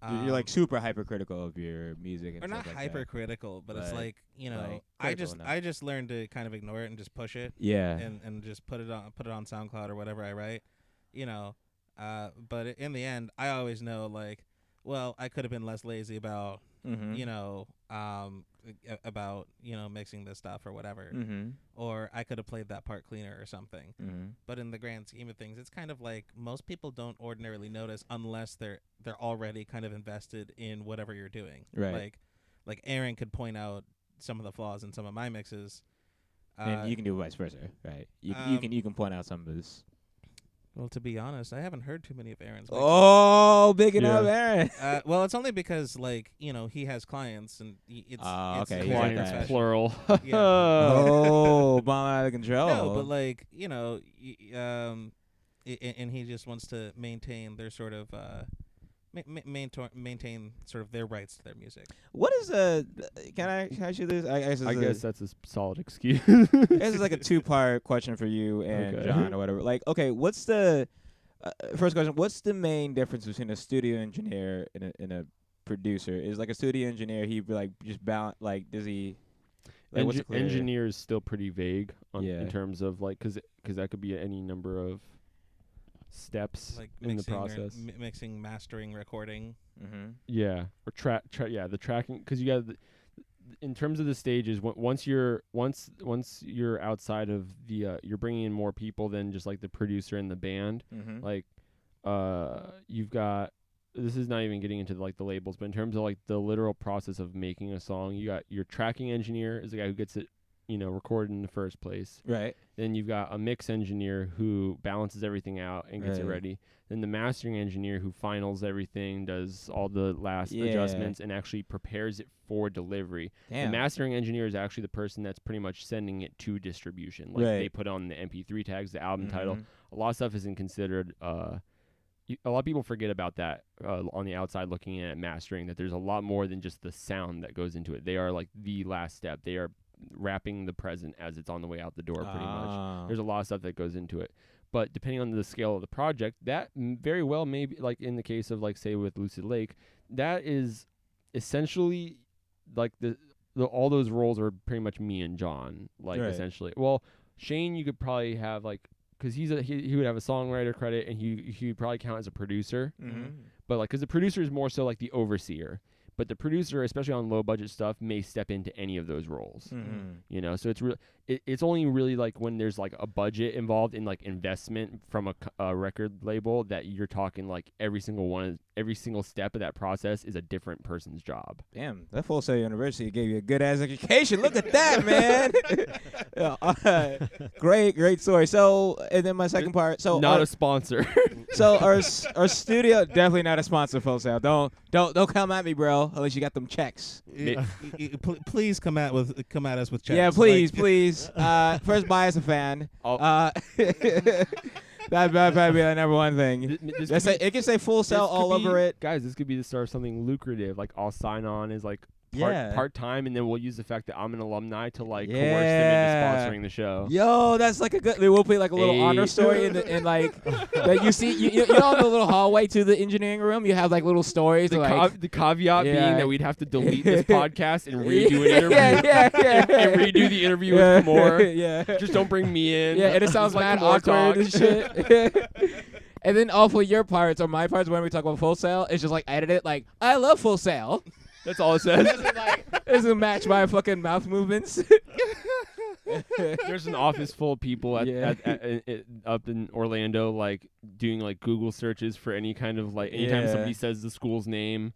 You're like super hypercritical of your music, and or not stuff like hypercritical, but it's like, you know, like I just learned to kind of ignore it and just push it. Yeah. And just put it on SoundCloud or whatever I write, you know. But in the end, I always know, like, well, I could have been less lazy about, you know, about, you know, mixing this stuff or whatever, or I could have played that part cleaner or something. But in the grand scheme of things, it's kind of like most people don't ordinarily notice unless they're already kind of invested in whatever you're doing. Right. Like Aaron could point out some of the flaws in some of my mixes, and you can do vice versa, right? You can point out some of this. Well, to be honest, I haven't heard too many of Aaron's mixes. Oh, big enough, Aaron. Well, it's only because, like, you know, he has clients, and it's okay. Clients, plural. Yeah. Oh, bomb out of control. No, but, like, you know, and he just wants to maintain their sort of maintain sort of their rights to their music. What is can I ask you this? I guess that's a solid excuse. This is like a 2-part question for you and John or whatever. Like, okay, what's the first question? What's the main difference between a studio engineer and a producer? Is like a studio engineer, he like just balance, like, does he? Like, engineer is still pretty vague in terms of, like, because that could be any number of steps, like, in the process. Mixing, mastering, recording. Yeah, or the tracking, because you got in terms of the stages. Once you're outside of the you're bringing in more people than just like the producer and the band. Like, you've got, this is not even getting into like the labels, but in terms of like the literal process of making a song, you got your tracking engineer is the guy who gets it, you know, recorded in the first place. Right. Then you've got a mix engineer who balances everything out and gets it ready. Then the mastering engineer who finals everything, does all the last adjustments, and actually prepares it for delivery. Damn. The mastering engineer is actually the person that's pretty much sending it to distribution. Like, they put on the MP3 tags, the album title. A lot of stuff isn't considered. A lot of people forget about that on the outside looking at mastering, that there's a lot more than just the sound that goes into it. They are like the last step. They are wrapping the present as it's on the way out the door, pretty much. There's a lot of stuff that goes into it. But depending on the scale of the project, that very well may be, like in the case of, like, say with Lucid Lake, that is essentially like all those roles are pretty much me and John, like, essentially. Well, Shane, you could probably have, like, because he would have a songwriter credit, and he would probably count as a producer. But, like, because the producer is more so like the overseer. But the producer, especially on low budget stuff, may step into any of those roles. You know, so it's only really like when there's like a budget involved in like investment from a record label that you're talking like every single step of that process is a different person's job. Damn, that Full Sail University gave you a good ass education. Look at that, man. Great story. So, and then my second part. So not a sponsor. So our studio, definitely not a sponsor, Full Sail. Don't come at me, bro, unless you got them checks. Please come at us with checks. Yeah, please. First, buy us a fan. That'd probably be the number one thing. It can say Full Sail all over it. Guys, this could be the start of something lucrative. Like, I'll sign on as like part-time, and then we'll use the fact that I'm an alumni to like coerce them into sponsoring the show. Yo, that's like a good. We'll play like a little honor story in like that you see. You know, in the little hallway to the engineering room, you have like little stories. The caveat being that we'd have to delete this podcast and redo an interview. And redo the interview with Khamor. Just don't bring me in. Yeah, and it sounds mad awkward and shit. And then all for your parts or my parts when we talk about Full Sail, it's just like edit it like, I love Full Sail. That's all it says. It doesn't match my fucking mouth movements. There's an office full of people up in Orlando, like doing like Google searches for any kind of like anytime somebody says the school's name.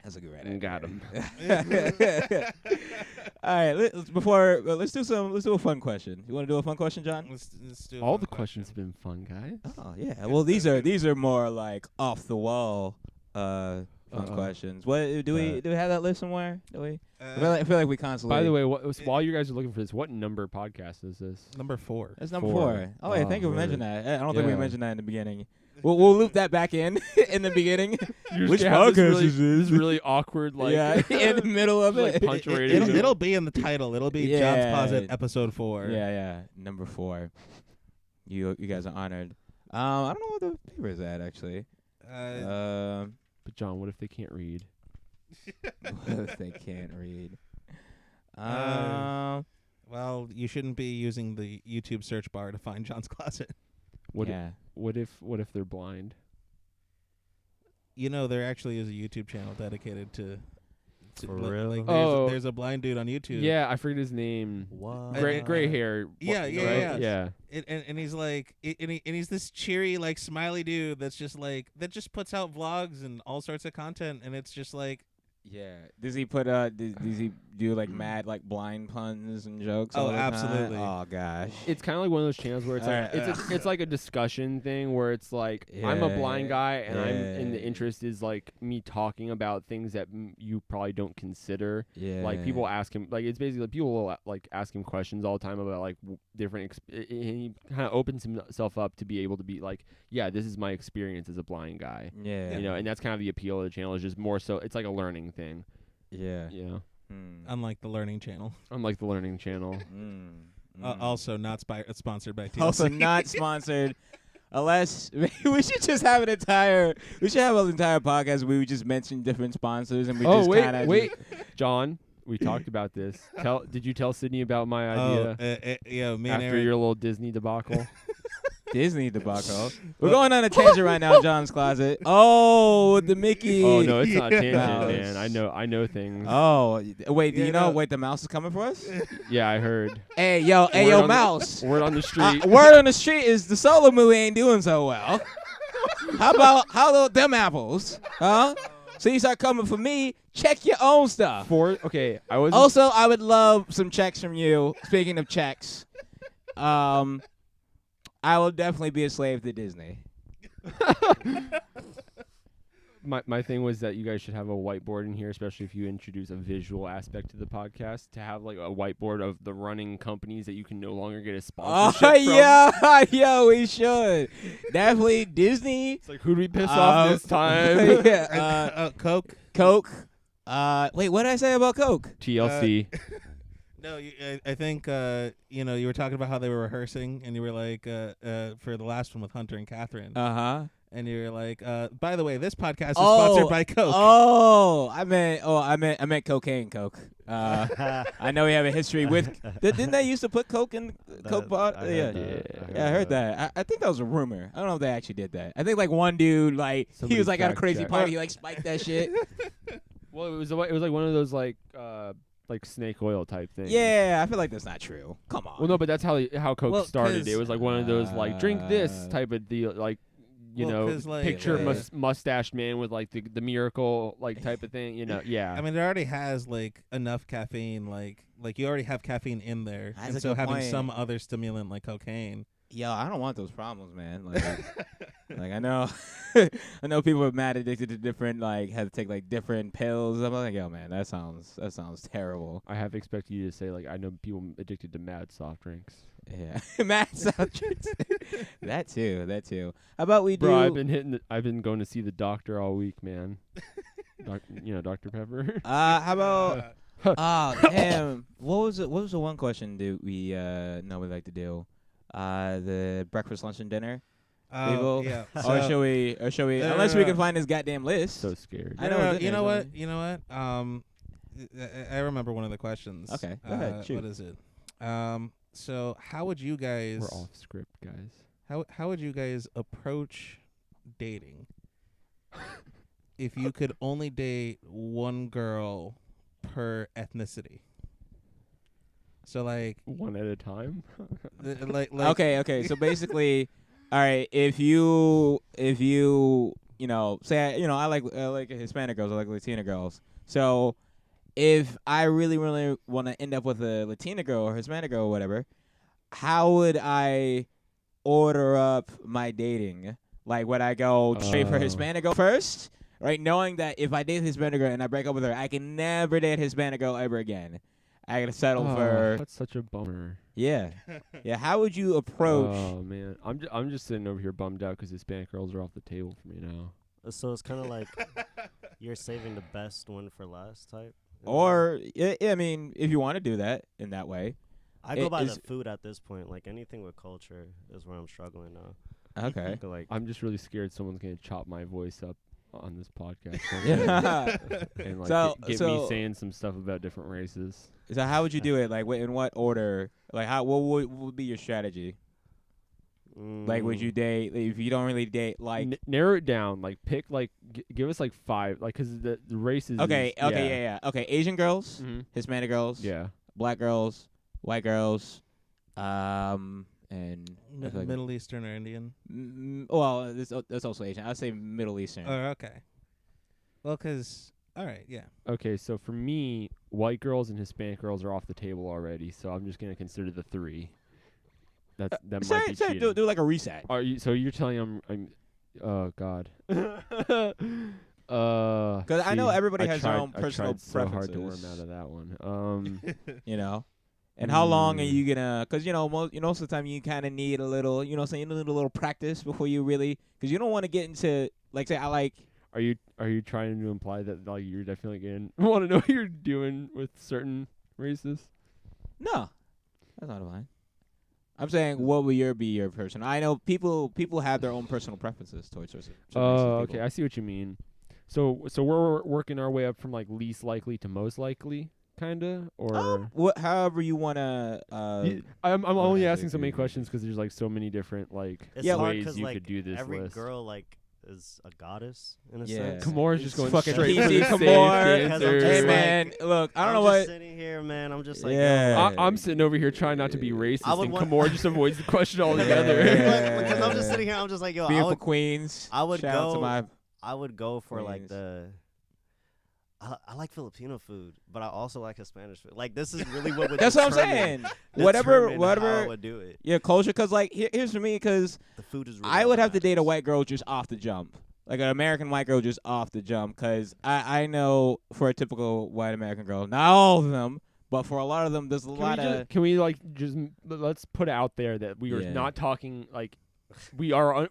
That's a good right. And got him. All right, let's do a fun question. You want to do a fun question, John? Let's do all the questions have been fun, guys. Oh yeah. Well, these are more like off the wall fun questions. What do we have that list somewhere? Do we? I feel like we constantly. By the way, while you guys are looking for this, what number podcast is this? Number 4. That's number 4. Oh, yeah, thank you for mentioning that. I don't think we mentioned that in the beginning. We'll loop that back in the beginning. Which podcast is this? This really awkward, like in the middle of it. Like punctuated. It'll be in the title. It'll be John's Closet episode 4. Yeah, number 4. You guys are honored. I don't know what the paper is at actually. But John, what if they can't read? What if they can't read? Well, you shouldn't be using the YouTube search bar to find John's Closet. What if they're blind? You know, there actually is a YouTube channel dedicated to For real? Like Oh. there's a blind dude on YouTube. Yeah, I forget his name. What? Gray hair. Yeah, right? yeah. Yeah. And he's like, and he's this cheery, like, smiley dude that's just like, that just puts out vlogs and all sorts of content, and it's just like, Yeah. Does he put does he do like mad like blind puns and jokes? Oh, all the time? absolutely. Oh gosh. It's kind of like one of those channels where it's like it's like a discussion thing where it's like I'm a blind guy and the interest is like me talking about things that you probably don't consider. Yeah. Like people ask him, like it's basically like people will like ask him questions all the time about like different. And he kind of opens himself up to be able to be like, yeah, this is my experience as a blind guy. Yeah. You know, and that's kind of the appeal of the channel. Is just more so it's like a learning thing. Yeah. Yeah. unlike the Learning Channel. Unlike the Learning Channel. Also not sponsored by TLC. Also not sponsored. Unless we should just have an entire podcast where we just mention different sponsors and we just kind of wait, John. We talked about this. Did you tell Sydney about my idea? Yeah, me and after Aaron. your little Disney debacle. Disney debacle. We're going on a tangent right now, John's Closet. Oh, the Mickey. Oh no, it's not tangent, Mouse. man. I know things. Oh, wait, do Yeah, you know? no. Wait, the mouse is coming for us? Yeah, I heard. Hey, yo, Word mouse. Word on the street. Word on the street is the solo movie ain't doing so well. How about them apples? Huh? So you start coming for me, check your own stuff. Okay, I was Also, I would love some checks from you. Speaking of checks, I will definitely be a slave to Disney. my thing was that you guys should have a whiteboard in here, especially if you introduce a visual aspect to the podcast, to have like a whiteboard of the running companies that you can no longer get a sponsorship from. Yeah, we should. Definitely Disney. It's like, who'd we piss off this time? Yeah, Coke. Coke. Wait, what did I say about Coke? TLC. No, I think you were talking about how they were rehearsing, and you were like, for the last one with Hunter and Catherine, and you were like, by the way, this podcast is sponsored by Coke. I meant cocaine Coke. I know we have a history with. Didn't they used to put Coke in Coke pot? I heard that. I think that was a rumor. I don't know if they actually did that. I think like one dude he was like at a crazy fact-check. party, he like spiked that shit. Well, it was like one of those like snake oil type things. Yeah, I feel like that's not true. Come on. Well, no, but that's how Coke started. 'Cause it was like one of those like drink this type of deal, like picture mustached man with like the miracle like type of thing. Yeah. I mean, it already has like enough caffeine, like you already have caffeine in there, That's and a so good having point. some other stimulant like cocaine. Yo, I don't want those problems, man. Like I know, I know people are mad addicted to different, have to take like different pills. I'm like, yo, man, that sounds terrible. I have expected you to say like I know people addicted to mad soft drinks. Yeah, mad soft drinks. That too. How about we do? Bro, I've been going to see the doctor all week, man. Dr. Pepper. How about? Oh damn! What was the one question do we normally like to do? The breakfast, lunch, and dinner. People? Yeah. Or should we? Unless we can find this goddamn list. So scared. I know. You know what? I remember one of the questions. Okay, go ahead. Shoot. What is it? So how would you guys? We're off script, guys. How would you guys approach dating if you could only date one girl per ethnicity? So like one at a time. Okay. So basically, all right. If you say I like Hispanic girls, I like Latina girls. So if I really really want to end up with a Latina girl or Hispanic girl or whatever, how would I order up my dating? Like, would I go straight for Hispanic girl first, right? Knowing that if I date Hispanic girl and I break up with her, I can never date Hispanic girl ever again. I gotta settle for. That's such a bummer. Yeah. How would you approach? Oh man, I'm just sitting over here bummed out because Hispanic girls are off the table for me now. So it's kind of like you're saving the best one for last type. Or I mean, if you want to do that in that way, I go by the food at this point. Like anything with culture is where I'm struggling now. Okay. Like I'm just really scared someone's gonna chop my voice up on this podcast. And like get me saying some stuff about different races. So how would you do it? Like, in what order? Like, what would be your strategy? Like, would you date if you don't really date? Like, narrow it down. Like, pick like give us like 5. Like, cause the races. Okay. Okay. Asian girls, Hispanic girls, Black girls, white girls, and Middle Eastern or Indian. Well, that's also Asian. I'd say Middle Eastern. Oh, okay. Well, cause all right, yeah. Okay, so for me, white girls and Hispanic girls are off the table already. So I'm just gonna consider the 3. That might be cheating. Do like a reset. Are you? So you're telling I'm oh God. Because I know everybody has their own personal preferences. So hard to worm out of that one. You know. And how long are you gonna? Because most of the time you kind of need a little, you know, saying a little practice before you really, because you don't want to get into like say I like. Are you trying to imply that like you're definitely gonna want to know what you're doing with certain races? No, that's not fine. I'm saying, what will be your person? I know people have their own personal preferences towards certain races. Okay, I see what you mean. So we're working our way up from like least likely to most likely. Kinda, or however you wanna. I'm only asking so many questions because there's like so many different like ways you could do this. Every list. girl like is a goddess in a sense. Khamor is just going fucking straight easy. for the Khamor, hey like, man, look, I don't know I'm what. just sitting here, man. I'm just like, I'm sitting over here trying not to be racist, and Khamor just avoids the question altogether. Because I'm just sitting here, I'm just like, yo, beautiful queens. I would go for queens. like the. I like Filipino food, but I also like Hispanic food. Like this is really what would. That's what I'm saying. Whatever. How I would do it. Yeah, culture. Because like here's for me. Because the food is. Really I would have to date a white girl just off the jump, like an American white girl just off the jump. Because I know for a typical white American girl, not all of them, but for a lot of them, there's a lot of. Can we like just let's put out there that we are not talking like. We are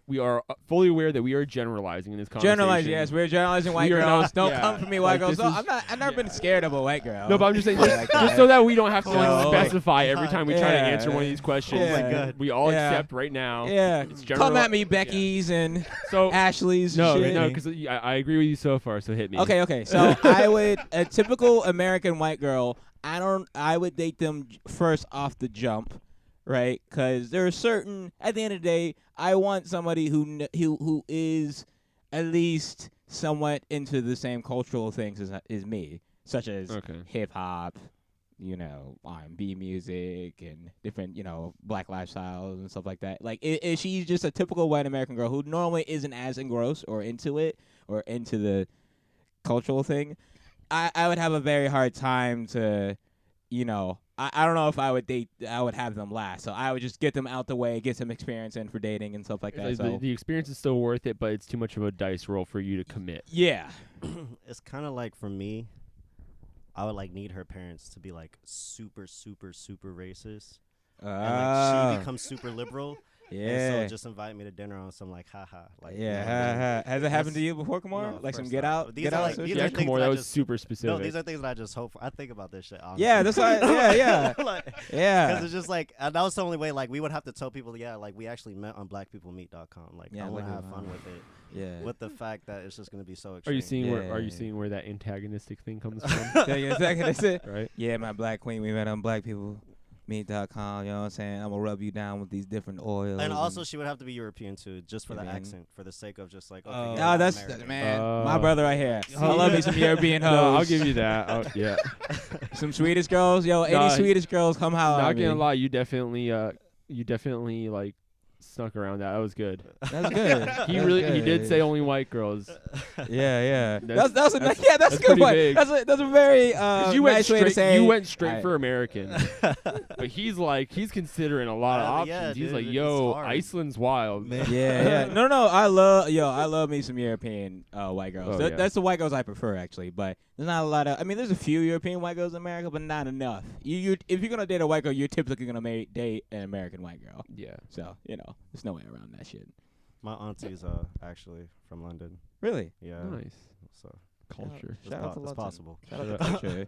fully aware that we are generalizing in this conversation. Generalize, yes, we're generalizing white girls. Don't come for me, white girls. So I've never been scared of a white girl. No, but I'm just saying, just so that we don't have to specify every time we try to answer one of these questions. Oh my God. We all accept right now. Yeah, it's come at me, Becky's and Ashley's. No, because I agree with you so far. So hit me. Okay. So I would a typical American white girl. I would date them first off the jump. Right, because there are certain. At the end of the day, I want somebody who is at least somewhat into the same cultural things as me, such as hip hop, R&B music and different, black lifestyles and stuff like that. Like, is she just a typical white American girl who normally isn't as engrossed or into it or into the cultural thing? I would have a very hard time to, I don't know if I would have them last. So I would just get them out the way, get some experience in for dating and stuff like that. So the experience is still worth it, but it's too much of a dice roll for you to commit. Yeah. It's kind of like for me, I would like need her parents to be like super, super, super racist. And like she becomes super liberal. Yeah. And so just invite me to dinner on some like haha. Like Has it happened to you before, Khamor? No, like some get out? These are Khamor, that was super specific. No, these are things that I just hope for. I think about this shit. Honestly. Yeah, that's why. Yeah. Because it's just like that was the only way. Like we would have to tell people, like we actually met on blackpeoplemeet.com. Like I want to have fun with it. Yeah. With the fact that it's just gonna be so extreme. Are you seeing where that antagonistic thing comes from? Right. Yeah, my black queen. We met on blackpeoplemeet.com. You know what I'm saying? I'm gonna rub you down with these different oils. And also, she would have to be European too, just for the accent, for the sake of just like. That's man, my brother right here. I love me some European hoes. No, I'll give you that. Yeah. Some Swedish girls, any Swedish girls come holler. Not gonna lie, you definitely like snuck around that. That was good. That's good. He did say only white girls. Yeah. That's a good one. Big. That's a very nice way to say. You went straight for American, but he's considering a lot of options. Yeah, he's dude, like, yo, Iceland's wild. Man. Yeah. No. I love me some European white girls. That's the white girls I prefer actually. But there's not a lot of. I mean, there's a few European white girls in America, but not enough. If you're gonna date a white girl, you're typically gonna date an American white girl. Yeah. So there's no way around that shit. My auntie's actually from London. Really? Yeah. Nice. So culture. Shout out to London. It's possible. Shout out to culture.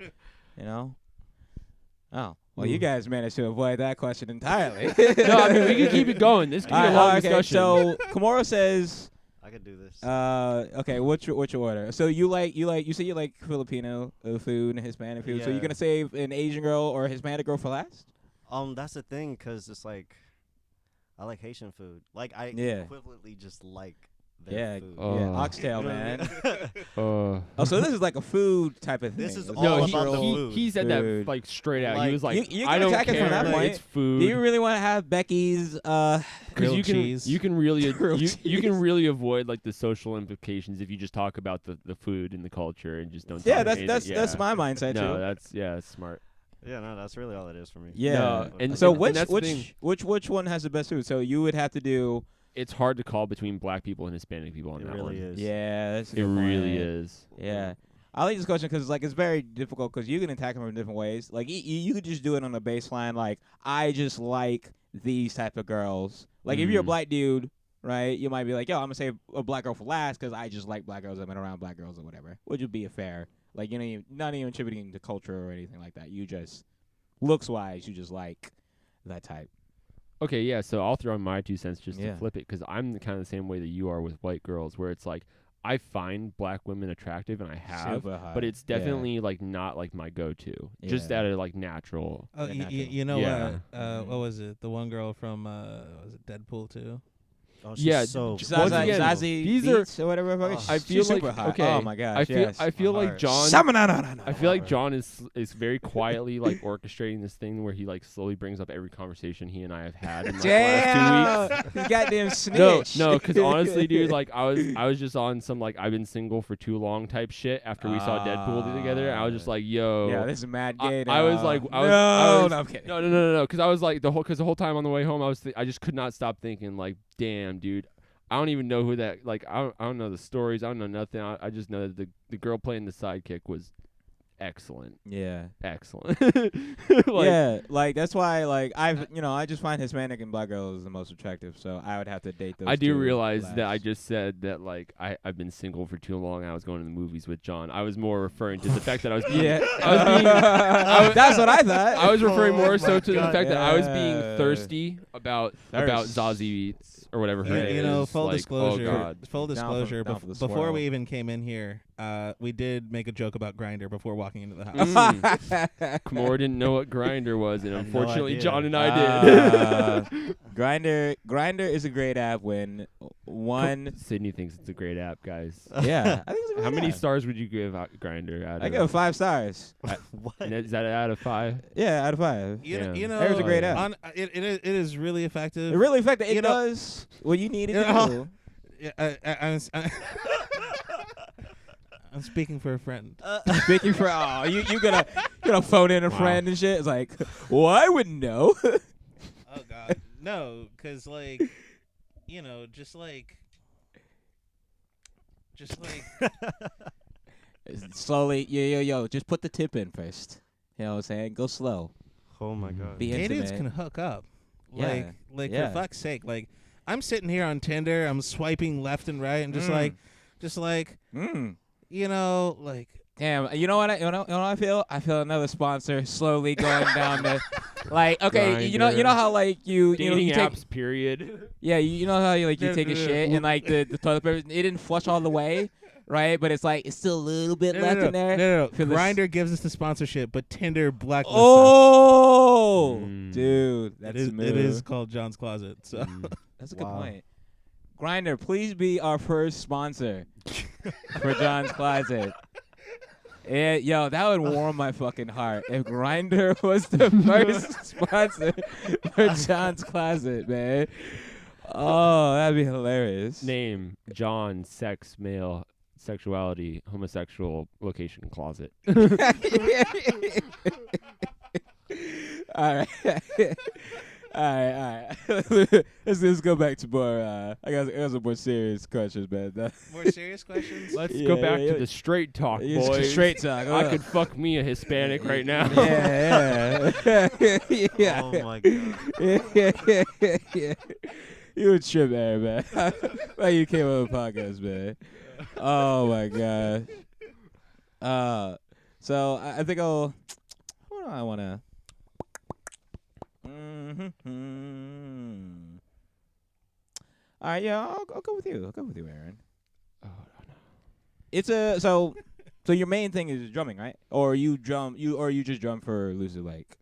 Oh. Well, you guys managed to avoid that question entirely. No, I mean, we can keep it going. This can be a long discussion. So Khamor says, I could do this. okay, what's your order? So you say you like Filipino food and Hispanic food. So you're gonna save an Asian girl or a Hispanic girl for last? That's the thing, 'cause it's like I like Haitian food. Like I equivalently just like their food. Oxtail, man. So this is like a food type of thing. This is all about the food. He said that like straight out. He was like, you I don't attack care. it from that point. It's food. Do you really want to have Becky's grilled cheese? You can really you can really avoid like the social implications if you just talk about the food and the culture and just don't. That's my mindset too. No, that's smart. Yeah, no, that's really all it is for me. Yeah, no, and so and which one has the best food? So you would have to do. It's hard to call between black people and Hispanic people on it that really one. Is. Yeah, that's a it good really point. is. Yeah. I like this question because it's very difficult because you can attack them from different ways. Like you could just do it on a baseline, like I just like these type of girls. Like if you're a black dude, right, you might be like, yo, I'm gonna say a black girl for last because I just like black girls. I've been around black girls or whatever, which would be a fair. Like not even attributing to culture or anything like that. You just looks wise, you just like that type. Okay, yeah, so I'll throw in my 2 cents just to flip it, because I'm kind of the same way that you are with white girls, where it's like, I find black women attractive, and I have, but it's definitely like not like my go-to, just at a like natural. Oh, you know what? What was it? The one girl from was it Deadpool 2? Oh, she's so Zazie these Beetz or whatever. I feel she's like super hot. okay. Oh my gosh. I feel like John. I feel like John is very quietly like orchestrating this thing where he like slowly brings up every conversation he and I have had in like, the last 2 weeks. You goddamn snitch. No, because honestly, dude, like I was just on some like I've been single for too long type shit after we saw Deadpool together. I was just like, yo. Yeah, this is mad gay. I was like, no, I'm kidding. No, because I was like the whole time on the way home, I just could not stop thinking like, damn, dude. I don't even know who that, like, I don't know the stories. I don't know nothing. I just know that the girl playing the sidekick was excellent. Yeah. Excellent. Like that's why, like, I just find Hispanic and black girls the most attractive, so I would have to date those. I do realize that I just said that, like, I've been single for too long. I was going to the movies with John. I was more referring to the fact that I was being... that's what I thought. I was referring more so to the fact that I was being thirsty about Zazie Beetz. Or whatever her name is. You know, full like, disclosure. Oh God. Full disclosure. Before we even came in here, we did make a joke about Grindr before walking into the house. Khamor didn't know what Grindr was, and unfortunately, John and I did. Grindr is a great app when one. Sydney thinks it's a great app, guys. Yeah, I think it's a great How many app. stars would you give Grindr? I give it 5 stars. What? Is that out of 5? Yeah, out of 5. You know, it's a great app. It is really effective. It really effective. It does what you need it to do. I'm speaking for a friend. Speaking for you gonna phone in a friend and shit. It's like, well, I wouldn't know. Oh God, no, because like, just like slowly. Yo, just put the tip in first. You know what I'm saying? Go slow. Oh my God. Be gay intimate. dudes can hook up. Yeah. Like for fuck's sake, like I'm sitting here on Tinder, I'm swiping left and right, and just like, like. Damn, you know what I feel? I feel another sponsor slowly going down the, like, okay, Grindr. you know how like you Dating take, apps, period. Yeah, you know how you take a shit and like the toilet paper, it didn't flush all the way, right? But it's like it's still a little bit left in there. No. Grindr gives us the sponsorship, but Tinder blacklists us. Oh, dude, that's it is called John's Closet. So that's a good point. Grindr, please be our first sponsor for John's Closet. Yeah, yo, that would warm my fucking heart if Grindr was the first sponsor for John's Closet, man. Oh, that'd be hilarious. Name: John, sex, male, sexuality, homosexual, location, closet. All right. Let's go back to more. I got some more serious questions, man. More serious questions? Let's go back to the straight talk, boys. Straight talk. I could fuck me a Hispanic right now. Yeah. Oh my God. Yeah. You a trip, Aaron, man. Why you came on the podcast, man? Oh my God. So I think I'll. What do I want to All right, yeah, I'll go with you. I'll go with you, Aaron. Oh, no. It's a so your main thing is drumming, right? Or you just drum for Lucy Lake?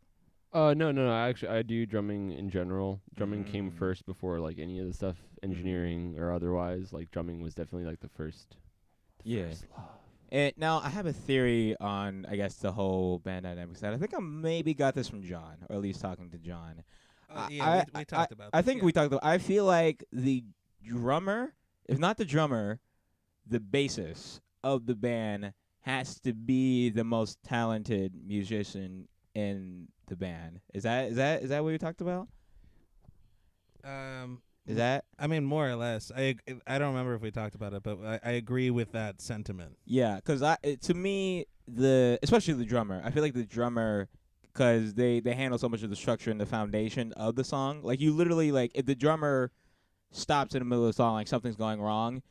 No. Actually, I do drumming in general. Drumming came first before like any of the stuff, engineering or otherwise. Like drumming was definitely like the first. First love. And now I have a theory on, I guess, the whole band dynamics. That I think I maybe got this from John, or at least talking to John. We talked about. I think we talked about. I feel like the drummer, if not the drummer, the bassist of the band has to be the most talented musician in the band. Is that what you talked about? Is that? I mean, more or less. I don't remember if we talked about it, but I agree with that sentiment. Yeah, because to me, especially the drummer, I feel like the drummer, because they handle so much of the structure and the foundation of the song. Like, you literally, like, if the drummer stops in the middle of the song, like something's going wrong,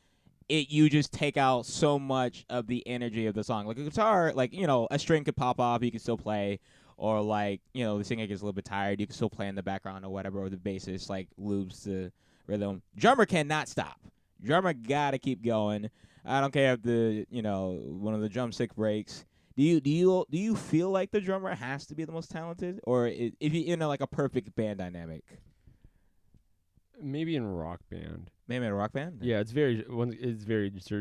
you just take out so much of the energy of the song. Like a guitar, like, a string could pop off, you can still play. Or, like, the singer gets a little bit tired, you can still play in the background or whatever, or the bassist, like, loops the rhythm. Drummer cannot stop. Drummer gotta keep going. I don't care if one of the drumstick breaks. Do you feel like the drummer has to be the most talented, or if you like a perfect band dynamic? Maybe in a rock band. Maybe in a rock band. Yeah, it's very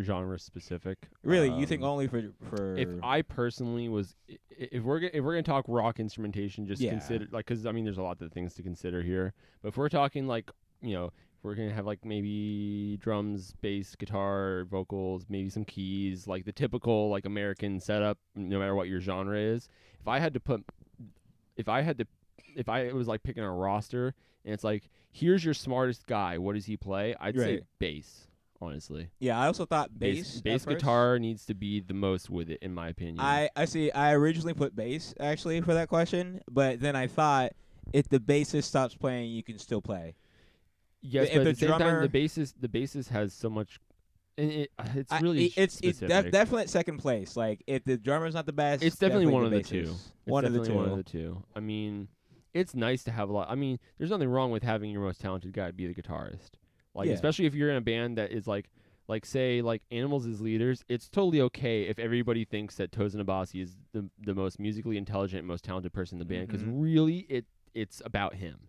genre specific. Really, you think only for? If I personally was, if we're gonna talk rock instrumentation, just consider because I mean there's a lot of things to consider here. But if we're talking like if we're gonna have like maybe drums, bass, guitar, vocals, maybe some keys, like the typical like American setup, no matter what your genre is. If I was like picking a roster and it's like, here's your smartest guy, what does he play? I'd say bass, honestly. Yeah, I also thought bass guitar needs to be the most with it, in my opinion. I see. I originally put bass actually for that question, but then I thought if the bassist stops playing, you can still play. Yes, but at the same time, the bassist has so much. And it's really it's definitely second place. Like if the drummer's not the best, it's definitely one of the two. One of the two. I mean, it's nice to have a lot. I mean, there's nothing wrong with having your most talented guy be the guitarist. Like especially if you're in a band that is like say like Animals as leaders, it's totally okay if everybody thinks that Tosin Abasi is the most musically intelligent, most talented person in the band, because really it's about him.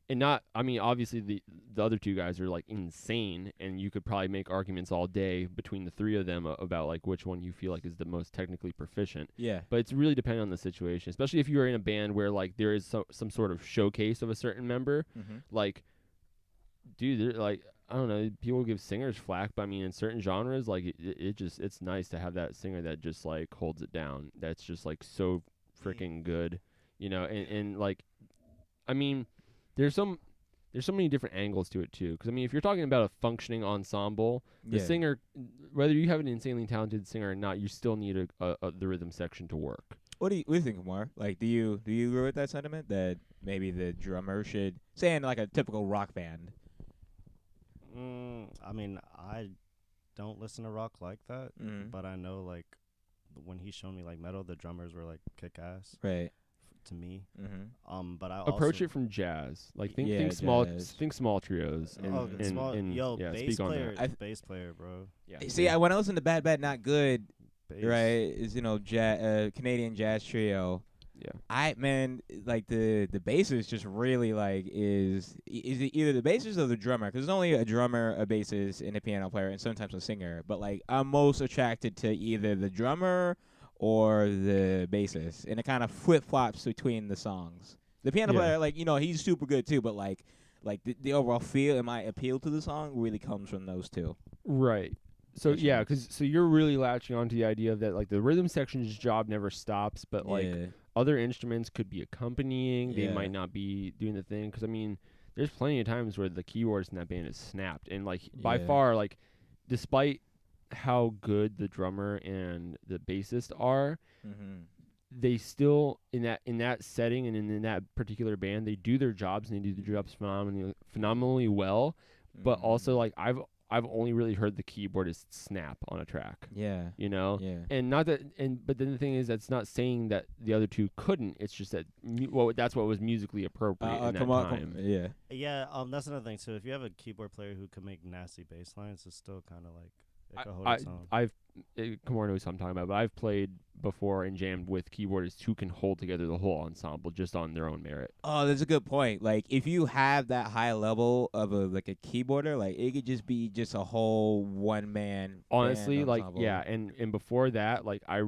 And not, I mean, obviously the other two guys are like insane, and you could probably make arguments all day between the three of them about like which one you feel like is the most technically proficient. Yeah. But it's really dependent on the situation, especially if you're in a band where like there is some sort of showcase of a certain member. Like, dude, like, I don't know, people give singers flack, but I mean, in certain genres, like it's nice to have that singer that just like holds it down. That's just like so freaking good, and like, I mean, there's so many different angles to it too. Because I mean, if you're talking about a functioning ensemble, the singer, whether you have an insanely talented singer or not, you still need the rhythm section to work. What do you think, Khamor? Like, do you agree with that sentiment that maybe the drummer should, say in like a typical rock band? I mean, I don't listen to rock like that, but I know like when he showed me like metal, the drummers were like kick ass. Right. To me, but I approach it from jazz. Like think small trios. Bass player, bass player, bro. Yeah. See, when I listen to Bad Bad Not Good, right, is Canadian jazz trio. Yeah. Like the bassist just really like is it either the bassist or the drummer? Because there's only a drummer, a bassist, and a piano player, and sometimes a singer. But like I'm most attracted to either the drummer or the bassist, and it kind of flip-flops between the songs. The piano player, like, he's super good too, but like the overall feel and my appeal to the song really comes from those two. Right. So so you're really latching onto the idea of that, like the rhythm section's job never stops, but like other instruments could be accompanying. They might not be doing the thing, because I mean, there's plenty of times where the keyboards in that band is snapped, and like by far, like despite how good the drummer and the bassist are, they still in that setting and in that particular band, they do their jobs and they do their jobs phenomenally well. But also, like I've only really heard the keyboardist snap on a track. Yeah. You know? Yeah. And not that, but then the thing is, that's not saying that the other two couldn't. It's just that, that's what was musically appropriate in that time. Yeah. Yeah. That's another thing too. If you have a keyboard player who can make nasty bass lines, it's still kind of like it can hold its own. Khamor knows what I'm talking about, but I've played before and jammed with keyboardists who can hold together the whole ensemble just on their own merit. Oh, that's a good point. Like, if you have that high level of a keyboarder, like, it could just be just a whole one-man honestly, like, ensemble. yeah, and before that, like, I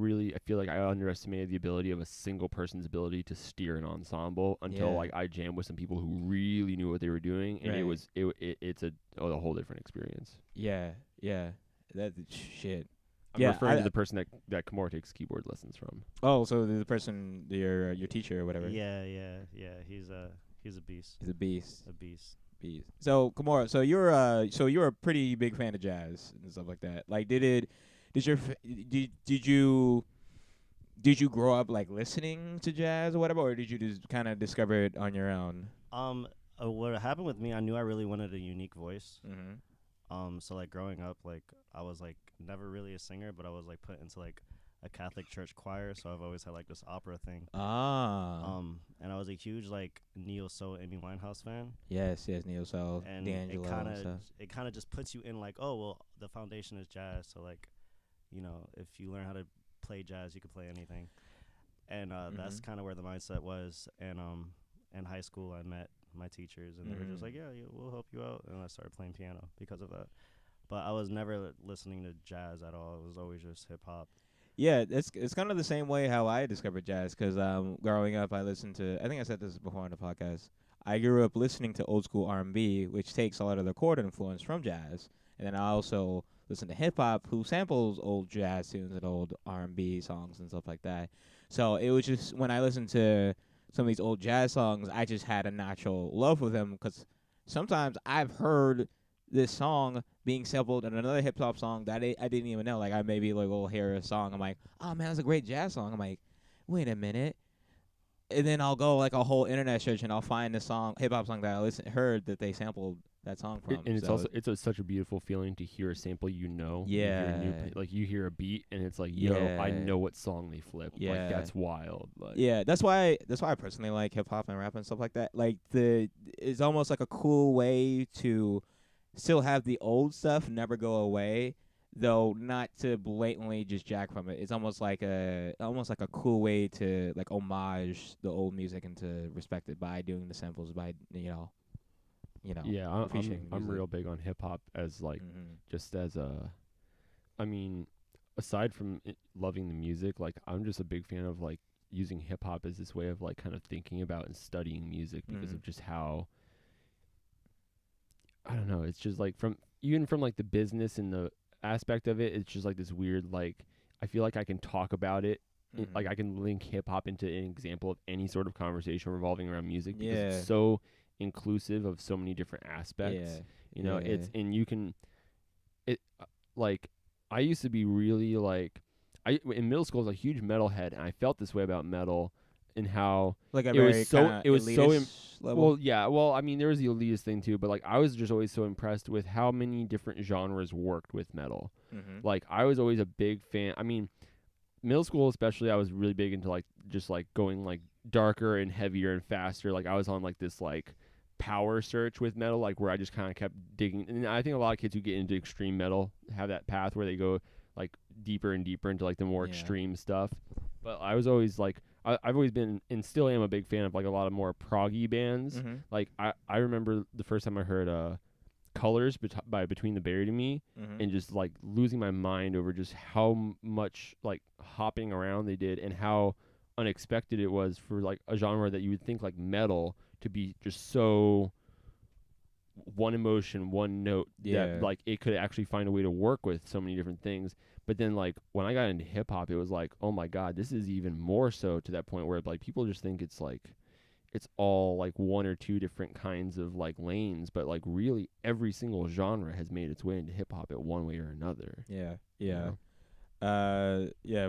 feel like I underestimated the ability of a single person's ability to steer an ensemble until, like, I jammed with some people who really knew what they were doing, and it's a whole different experience. Yeah, yeah. That's shit. I'm referring to the person that Khamor takes keyboard lessons from. Oh, so the person, your teacher or whatever. Yeah. He's a beast. He's a beast. A beast. So Khamor, so you're a pretty big fan of jazz and stuff like that. Like, did you grow up like listening to jazz or whatever, or did you just kind of discover it on your own? What happened with me, I knew I really wanted a unique voice. Mm-hmm. So like growing up, like I was like never really a singer, but I was like put into like a Catholic church choir, so I've always had like this opera thing. And I was a huge like neo soul Amy Winehouse fan. Yes, neo soul, and D'Angelo. It kind of just puts you in like, oh well, the foundation is jazz, so like, you know, if you learn how to play jazz, you can play anything. And that's kind of where the mindset was. And in high school, I met my teachers, and they were just like, yeah, we'll help you out. And I started playing piano because of that. But I was never listening to jazz at all. It was always just hip hop. Yeah, it's kind of the same way how I discovered jazz, because growing up, I listened to, I think I said this before on the podcast, I grew up listening to old school R&B, which takes a lot of the chord influence from jazz. And then I also listen to hip hop, who samples old jazz tunes and old R&B songs and stuff like that. So it was just, when I listened to some of these old jazz songs, I just had a natural love for them, because sometimes I've heard this song being sampled in another hip hop song that I didn't even know. Like, I maybe like will hear a song, I'm like, oh man, that's a great jazz song. I'm like, wait a minute. And then I'll go like a whole internet search and I'll find the song, hip hop song that I heard that they sampled that song from. And it's also such a beautiful feeling to hear a sample, you know. Yeah. You hear a beat and it's like, yo, I know what song they flipped. Yeah. Like, that's wild. Like, yeah, that's why I personally like hip hop and rap and stuff like that. Like, it's almost like a cool way to still have the old stuff never go away, though not to blatantly just jack from it. It's almost like a cool way to like homage the old music and to respect it by doing the samples, by yeah, I'm real big on hip hop as like just as a, I mean, aside from loving the music, like I'm just a big fan of like using hip hop as this way of like kind of thinking about and studying music because of just how, I don't know, it's just like from like the business and the aspect of it, it's just like this weird, like, I feel like I can talk about it, like I can link hip hop into an example of any sort of conversation revolving around music because it's so inclusive of so many different aspects. You know, it's, and you can, like, I used to be really like, in middle school I was a huge metalhead, and I felt this way about metal. And how like it was so well, I mean, there was the elitist thing too, but like I was just always so impressed with how many different genres worked with metal. Like I was always a big fan. I mean, middle school especially, I was really big into like just like going like darker and heavier and faster. Like I was on like this like power search with metal, like where I just kind of kept digging. And I think a lot of kids who get into extreme metal have that path where they go like deeper and deeper into like the more extreme stuff. But I was always like, I've always been and still am a big fan of like a lot of more proggy bands. Like I remember the first time I heard Colors by Between the Buried and Me, and just like losing my mind over just how much like hopping around they did and how unexpected it was for like a genre that you would think like metal to be just so one emotion, one note that like it could actually find a way to work with so many different things. But then like when I got into hip hop, it was like, oh my God, this is even more so to that point where like people just think it's like it's all like one or two different kinds of like lanes, but like really every single genre has made its way into hip hop at one way or another. Yeah. You know?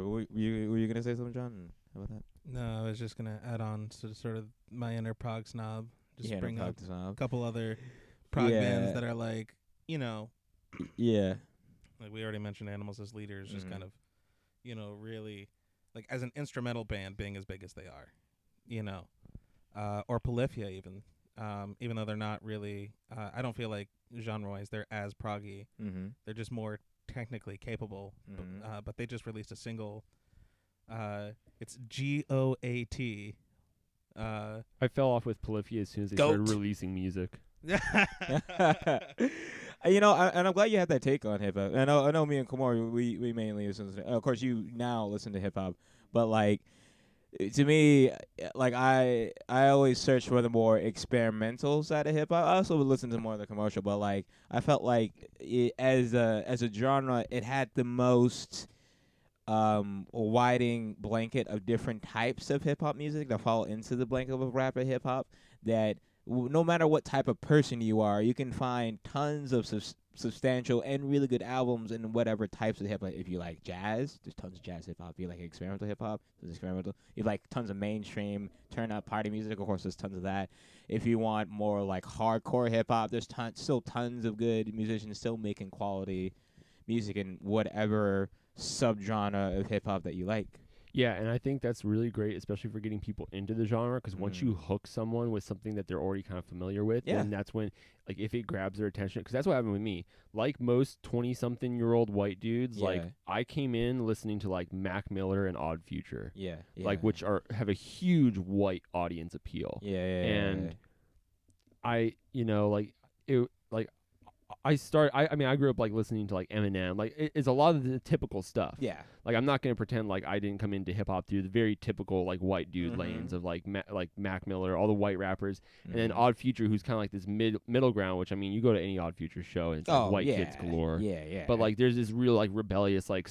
Were you gonna say something, John? How about that? No, I was just gonna add on to sort of my inner prog snob. Just bring up a couple other prog bands that are like, you know, Yeah. Like we already mentioned, Animals as leaders, just kind of, really, like as an instrumental band being as big as they are, or Polyphia even though they're not really, I don't feel like genre-wise they're as proggy. Mm-hmm. They're just more technically capable. Mm-hmm. But they just released a single. It's GOAT. I fell off with Polyphia as soon as they started releasing music. And I'm glad you had that take on hip hop. I know me and Khamor, we mainly listen to. Of course, you now listen to hip hop, but like to me, like I always search for the more experimental side of hip hop. I also would listen to more of the commercial, but like I felt like as a genre, it had the most widening blanket of different types of hip hop music that fall into the blanket of rap or hip hop. That no matter what type of person you are, you can find tons of substantial and really good albums in whatever types of hip hop. If you like jazz, there's tons of jazz hip hop. If you like experimental hip hop, there's experimental. If you like tons of mainstream turn up party music, of course there's tons of that. If you want more like hardcore hip hop, there's still tons of good musicians still making quality music in whatever subgenre of hip hop that you like. Yeah, and I think that's really great, especially for getting people into the genre, because once you hook someone with something that they're already kind of familiar with, then that's when, like, if it grabs their attention, because that's what happened with me. Like most 20-something-year-old white dudes, like, I came in listening to, like, Mac Miller and Odd Future. Like, which have a huge white audience appeal. And I, I grew up like listening to like Eminem. Like it's a lot of the typical stuff. Like I'm not gonna pretend like I didn't come into hip hop through the very typical like white dude lanes of like Mac Miller, all the white rappers, and then Odd Future, who's kind of like this middle ground. Which I mean, you go to any Odd Future show and it's like white kids galore. But like there's this real like rebellious like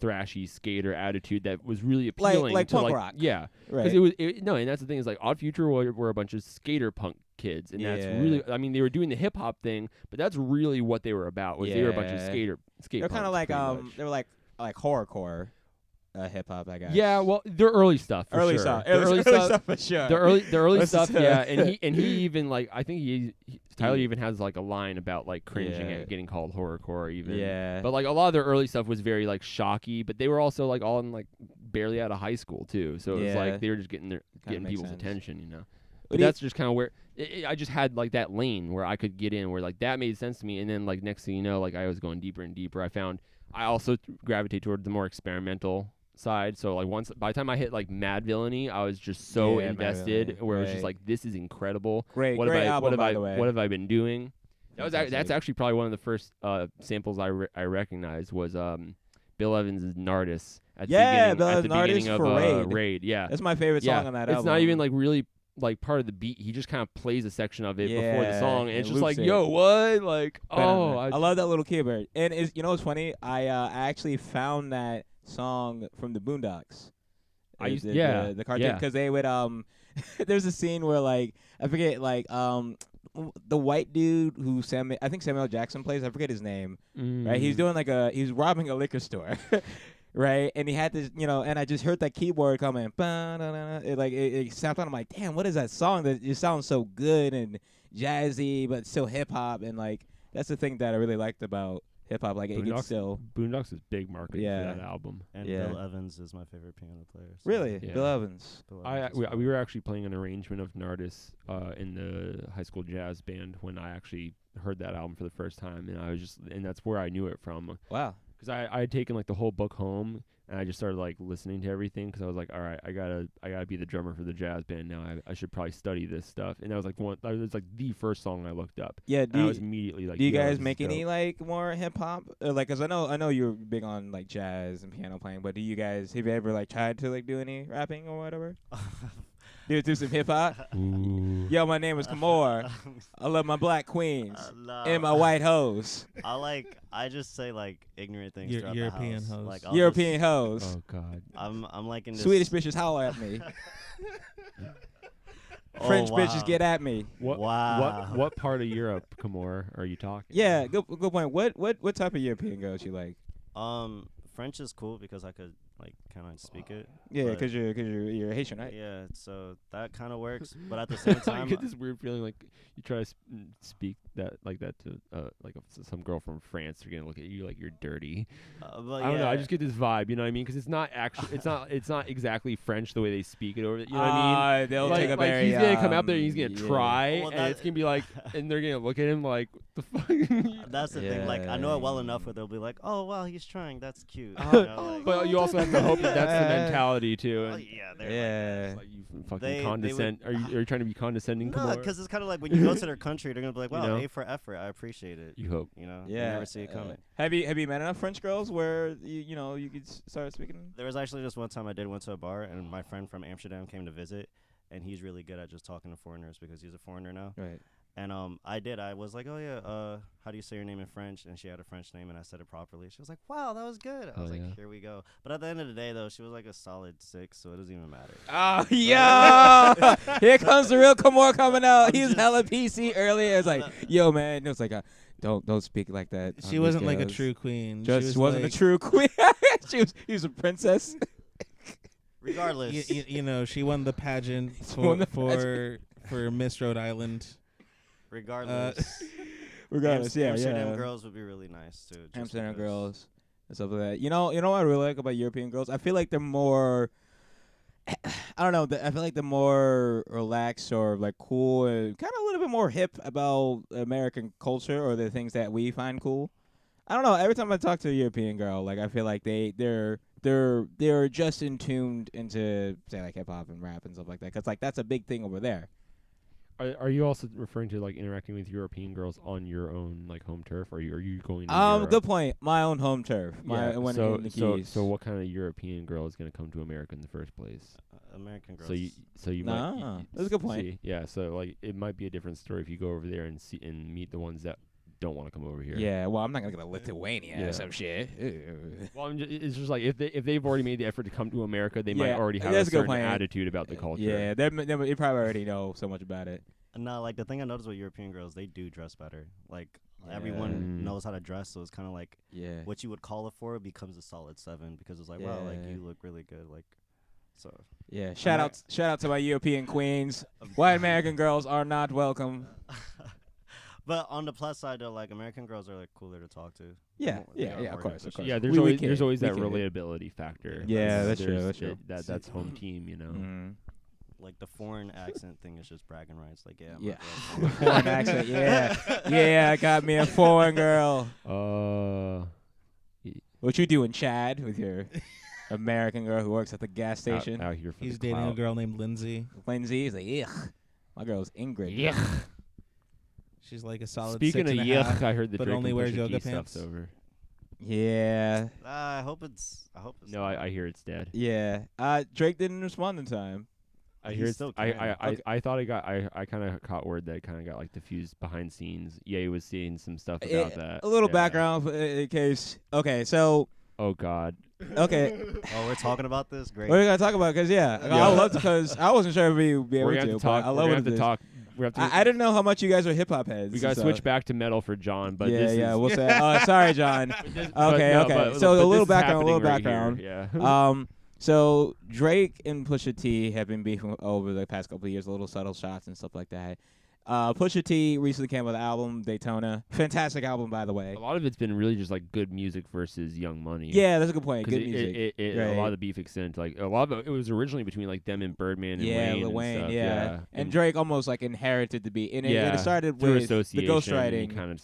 thrashy skater attitude that was really appealing like to punk like rock. Because and that's the thing is like Odd Future were a bunch of skater punk kids, and that's really, I mean, they were doing the hip hop thing, but that's really what they were about. Was they were a bunch of skate they're kind of like they were like horrorcore hip hop, I guess. Yeah, well, their early stuff for early sure. stuff. Early stuff for sure. The early stuff, and he even like I think Tyler even has like a line about like cringing at getting called horrorcore even. But like a lot of their early stuff was very like shocky, but they were also like all in like barely out of high school too. So it was like they were just getting people's attention, you know. But that's just kind of where I just had like that lane where I could get in, where like that made sense to me, and then like next thing you know, like I was going deeper and deeper. I also gravitate toward the more experimental side. So like by the time I hit like Mad Villainy, I was just so invested, where it was just like, this is incredible. Great album, by the way. What have I been doing? That's actually probably one of the first samples I recognized was Bill Evans' Nardis at the beginning of Raid. Yeah, that's my favorite song on that album. It's not even like really like part of the beat. He just kind of plays a section of it before the song, and it's just like, yo, what? Like, I love that little keyboard. And what's funny? I actually found that song from the Boondocks. The cartoon, because they would there's a scene where like I forget like the white dude who I think Samuel Jackson plays, I forget his name, right? He's doing like he's robbing a liquor store. Right, and he had this, and I just heard that keyboard coming. It sounded. I'm like, damn, what is that song? That it sounds so good and jazzy, but still hip hop, and like that's the thing that I really liked about hip hop. Like it gets still. Boondocks is big marketing for that album. And Bill Evans is my favorite piano player. So. Really, Bill Evans. We were actually playing an arrangement of Nardis in the high school jazz band when I actually heard that album for the first time, and that's where I knew it from. Wow. Because I had taken like the whole book home, and I just started like listening to everything, because I was like, all right, I gotta be the drummer for the jazz band now. I should probably study this stuff. And that was like the first song I looked up. Yeah, I was immediately like, do you guys make any like more hip hop? Like, cause I know you're big on like jazz and piano playing, but have you ever like tried to like do any rapping or whatever? Do some hip hop. Yo, my name is Khamor. I love my black queens and my white hoes. I just say like ignorant things. European hoes. Like, European hoes. Oh God. I'm like in this Swedish bitches holler at me. French bitches get at me. What part of Europe, Khamor, are you talking? Yeah, good point. What type of European girls you like? French is cool because I could like cannot speak it. Yeah, because you're Haitian, right? Yeah, so that kind of works. But at the same time, I get this weird feeling like you try to speak that to some girl from France. They're gonna look at you like you're dirty. I don't know. I just get this vibe. You know what I mean? Because it's not actually. It's not exactly French the way they speak it over. You know what I mean? They'll like, take a like very. He's gonna come out there and he's gonna try, Well, and it's gonna be like, and they're gonna look at him like the fuck. That's the thing. Like I know it well enough where they'll be like, "Oh wow, he's trying. That's cute." But you also have to hope that that's the mentality too. Oh, And yeah, they're like you fucking condescend. Are you trying to be condescending? No, because it's kind of like when you go to their country, they're gonna be like, "Wow, You know? A for effort. I appreciate it." You hope. You know, Yeah. you never see it coming. Have you met enough French girls where you could start speaking? There was actually just one time I went to a bar, and my friend from Amsterdam came to visit, and he's really good at just talking to foreigners because he's a foreigner now. Right. And I was like, "Oh yeah, how do you say your name in French?" And she had a French name, and I said it properly. She was like, "Wow, that was good." I was like, "Here we go." But at the end of the day, though, she was like a solid 6, so it doesn't even matter. Oh yeah! Here comes the real Khamor coming out. He was hella PC earlier. It's like, yo man, it was like, don't speak like that. She wasn't like a true queen. Just wasn't like, a true queen. She was a princess. Regardless, you know, she won the pageant for Miss Rhode Island. regardless, Yeah, Amsterdam girls would be really nice too. Amsterdam girls and stuff like that. You know what I really like about European girls? I feel like they're more. I don't know. I feel like they're more relaxed or like cool and kind of a little bit more hip about American culture or the things that we find cool. I don't know. Every time I talk to a European girl, like I feel like they're just tuned into say like hip hop and rap and stuff like that. 'Cause like that's a big thing over there. Are you also referring to like interacting with European girls on your own like home turf? Or are you going to Europe? Good point. My own home turf. So what kind of European girl is going to come to America in the first place? American girls. So you might. That's a good point. See, yeah. So like it might be a different story if you go over there and see and meet the ones that don't want to come over here. Yeah. Well, I'm not gonna go to Lithuania or some shit. Well, it's just like if they've already made the effort to come to America, they might already have that's a certain good point. attitude about the culture. Yeah, they probably already know so much about it. No, like the thing I noticed with European girls, they do dress better. Like everyone knows how to dress, so it's kind of like what you would call it for becomes a solid 7 because it's like, wow, like you look really good, like so. Yeah, shout out to my European queens. White American girls are not welcome. But on the plus side, though, like American girls are like cooler to talk to. Yeah, of course. Yeah, there's always that relatability factor. Yeah, that's true. That's home team, you know. Mm-hmm. Like the foreign accent thing is just bragging rights. Like foreign accent. Yeah, I got me a foreign girl. What you doing, Chad, with your American girl who works at the gas station? Out here for He's the dating clout. a girl named Lindsay. Lindsay is like, yuck. My girl's Ingrid. Yeah. She's like a solid. Speaking of yuck, I heard the but Drake only and wears Pusha yoga T pants. stuff's over. Yeah. I hope it's. No, I hear it's dead. Yeah. Drake didn't respond in time. I thought I kind of caught word that it kind of got like diffused behind scenes. Ye was seeing some stuff about that. A little background in case. Okay, so. Oh God. Okay. Oh, we're talking about this. Great. We're gonna talk about it because I would love to because I wasn't sure if we would be able to. Talk. I love we're to talk. I didn't know how much you guys are hip hop heads. We gotta switch back to metal for John, but we'll say. Sorry, John. Okay. So a little background. Yeah. So Drake and Pusha T have been beefing over the past couple of years, little subtle shots and stuff like that. Pusha T recently came with an album, Daytona. Fantastic album, by the way. A lot of it's been really just like good music versus Young Money. Yeah, that's a good point. Good music. A lot of the beef extent, like a lot of it was originally between like them and Birdman and Wayne. And stuff. Yeah. And Drake almost like inherited the beat. And it started with the ghostwriting kind of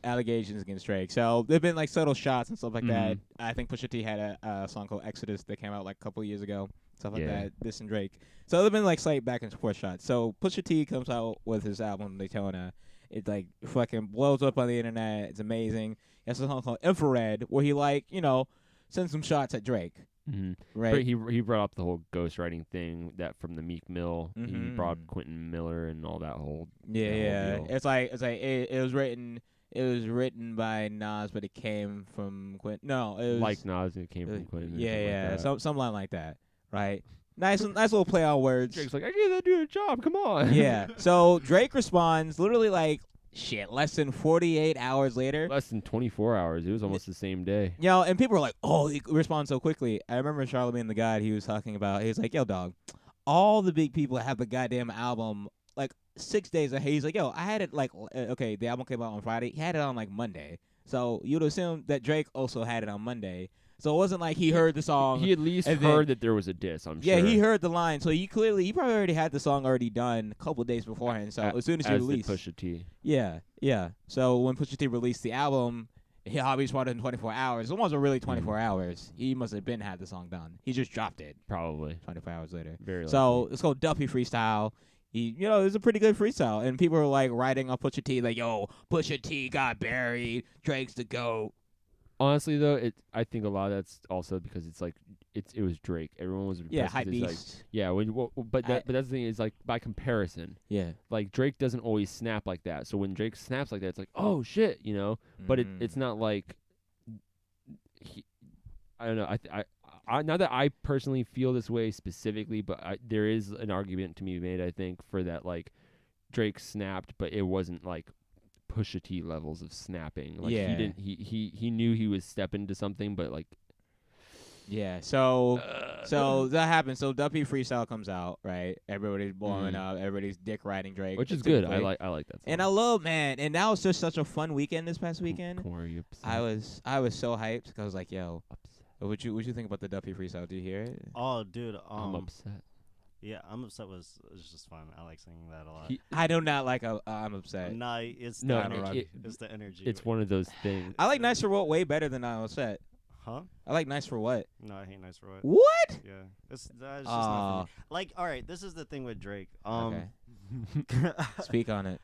allegations against Drake. So there've been like subtle shots and stuff like that. I think Pusha T had a song called Exodus that came out like a couple of years ago. Stuff like that. This and Drake. So there've been like slight back and forth shots. So Pusha T comes out with his album Daytona. It like fucking blows up on the internet. It's amazing. He has a song called Infrared where he like sends some shots at Drake. Mm-hmm. Right. But he brought up the whole ghostwriting thing that from the Meek Mill. He brought up Quentin Miller and all that whole whole deal. It was written. It was written by Nas, but it came from Quentin. No, it was like Nas. It came from Quentin. Yeah. Some line like that. Right. Nice little play on words. Drake's like, I gave that dude a job. Come on. Yeah. So Drake responds literally like less than 48 hours later. Less than 24 hours. It was almost the same day. And people were like, oh, he responds so quickly. I remember Charlamagne the God, he was talking about, he was like, yo, dog, all the big people have the goddamn album, like, 6 days ahead. He's like, yo, I had it, like, okay, the album came out on Friday. He had it on, like, Monday. So you'd assume that Drake also had it on Monday. So it wasn't like he heard the song. He at least heard that there was a diss, I'm sure. Yeah, he heard the line. So he probably already had the song already done a couple of days beforehand. So as soon as he released. Pusha T. Yeah. So when Pusha T released the album, he responded in 24 hours. It wasn't really 24 hours. He must have had the song done. He just dropped it. Probably. 24 hours later. Very So likely. it's called Duffy Freestyle. It was a pretty good freestyle. And people were like writing on Pusha T, like, yo, Pusha T got buried. Drake's the GOAT. Honestly, though, I think a lot of that's also because it's like it was Drake. Everyone was hype beast. Like, but that's the thing is like by comparison. Yeah. Like Drake doesn't always snap like that. So when Drake snaps like that, it's like oh shit, But it's not like I don't know. I not that I personally feel this way specifically, but there is an argument to be made. I think for that like Drake snapped, but it wasn't like Pusha T levels of snapping. Like he didn't. He knew he was stepping to something, but like. Yeah. So that happened. So Duffy Freestyle comes out, right? Everybody's blowing up. Everybody's dick riding Drake, which is good. I like that song. And I love, man. And that was just such a fun weekend this past weekend. Are you upset? I was so hyped because I was like, yo, what you think about the Duffy Freestyle? Did you hear it? Oh, dude. I'm upset. Yeah, I'm upset was just fun. I like singing that a lot. I do not like I'm upset. Nah, it's no, it's the energy. It's one of those things. I like Nice for What way better than I'm upset. Huh? I like Nice for What. No, I hate Nice for What. What? Yeah, that's just not for me. Like, all right, this is the thing with Drake. Okay. Speak on it.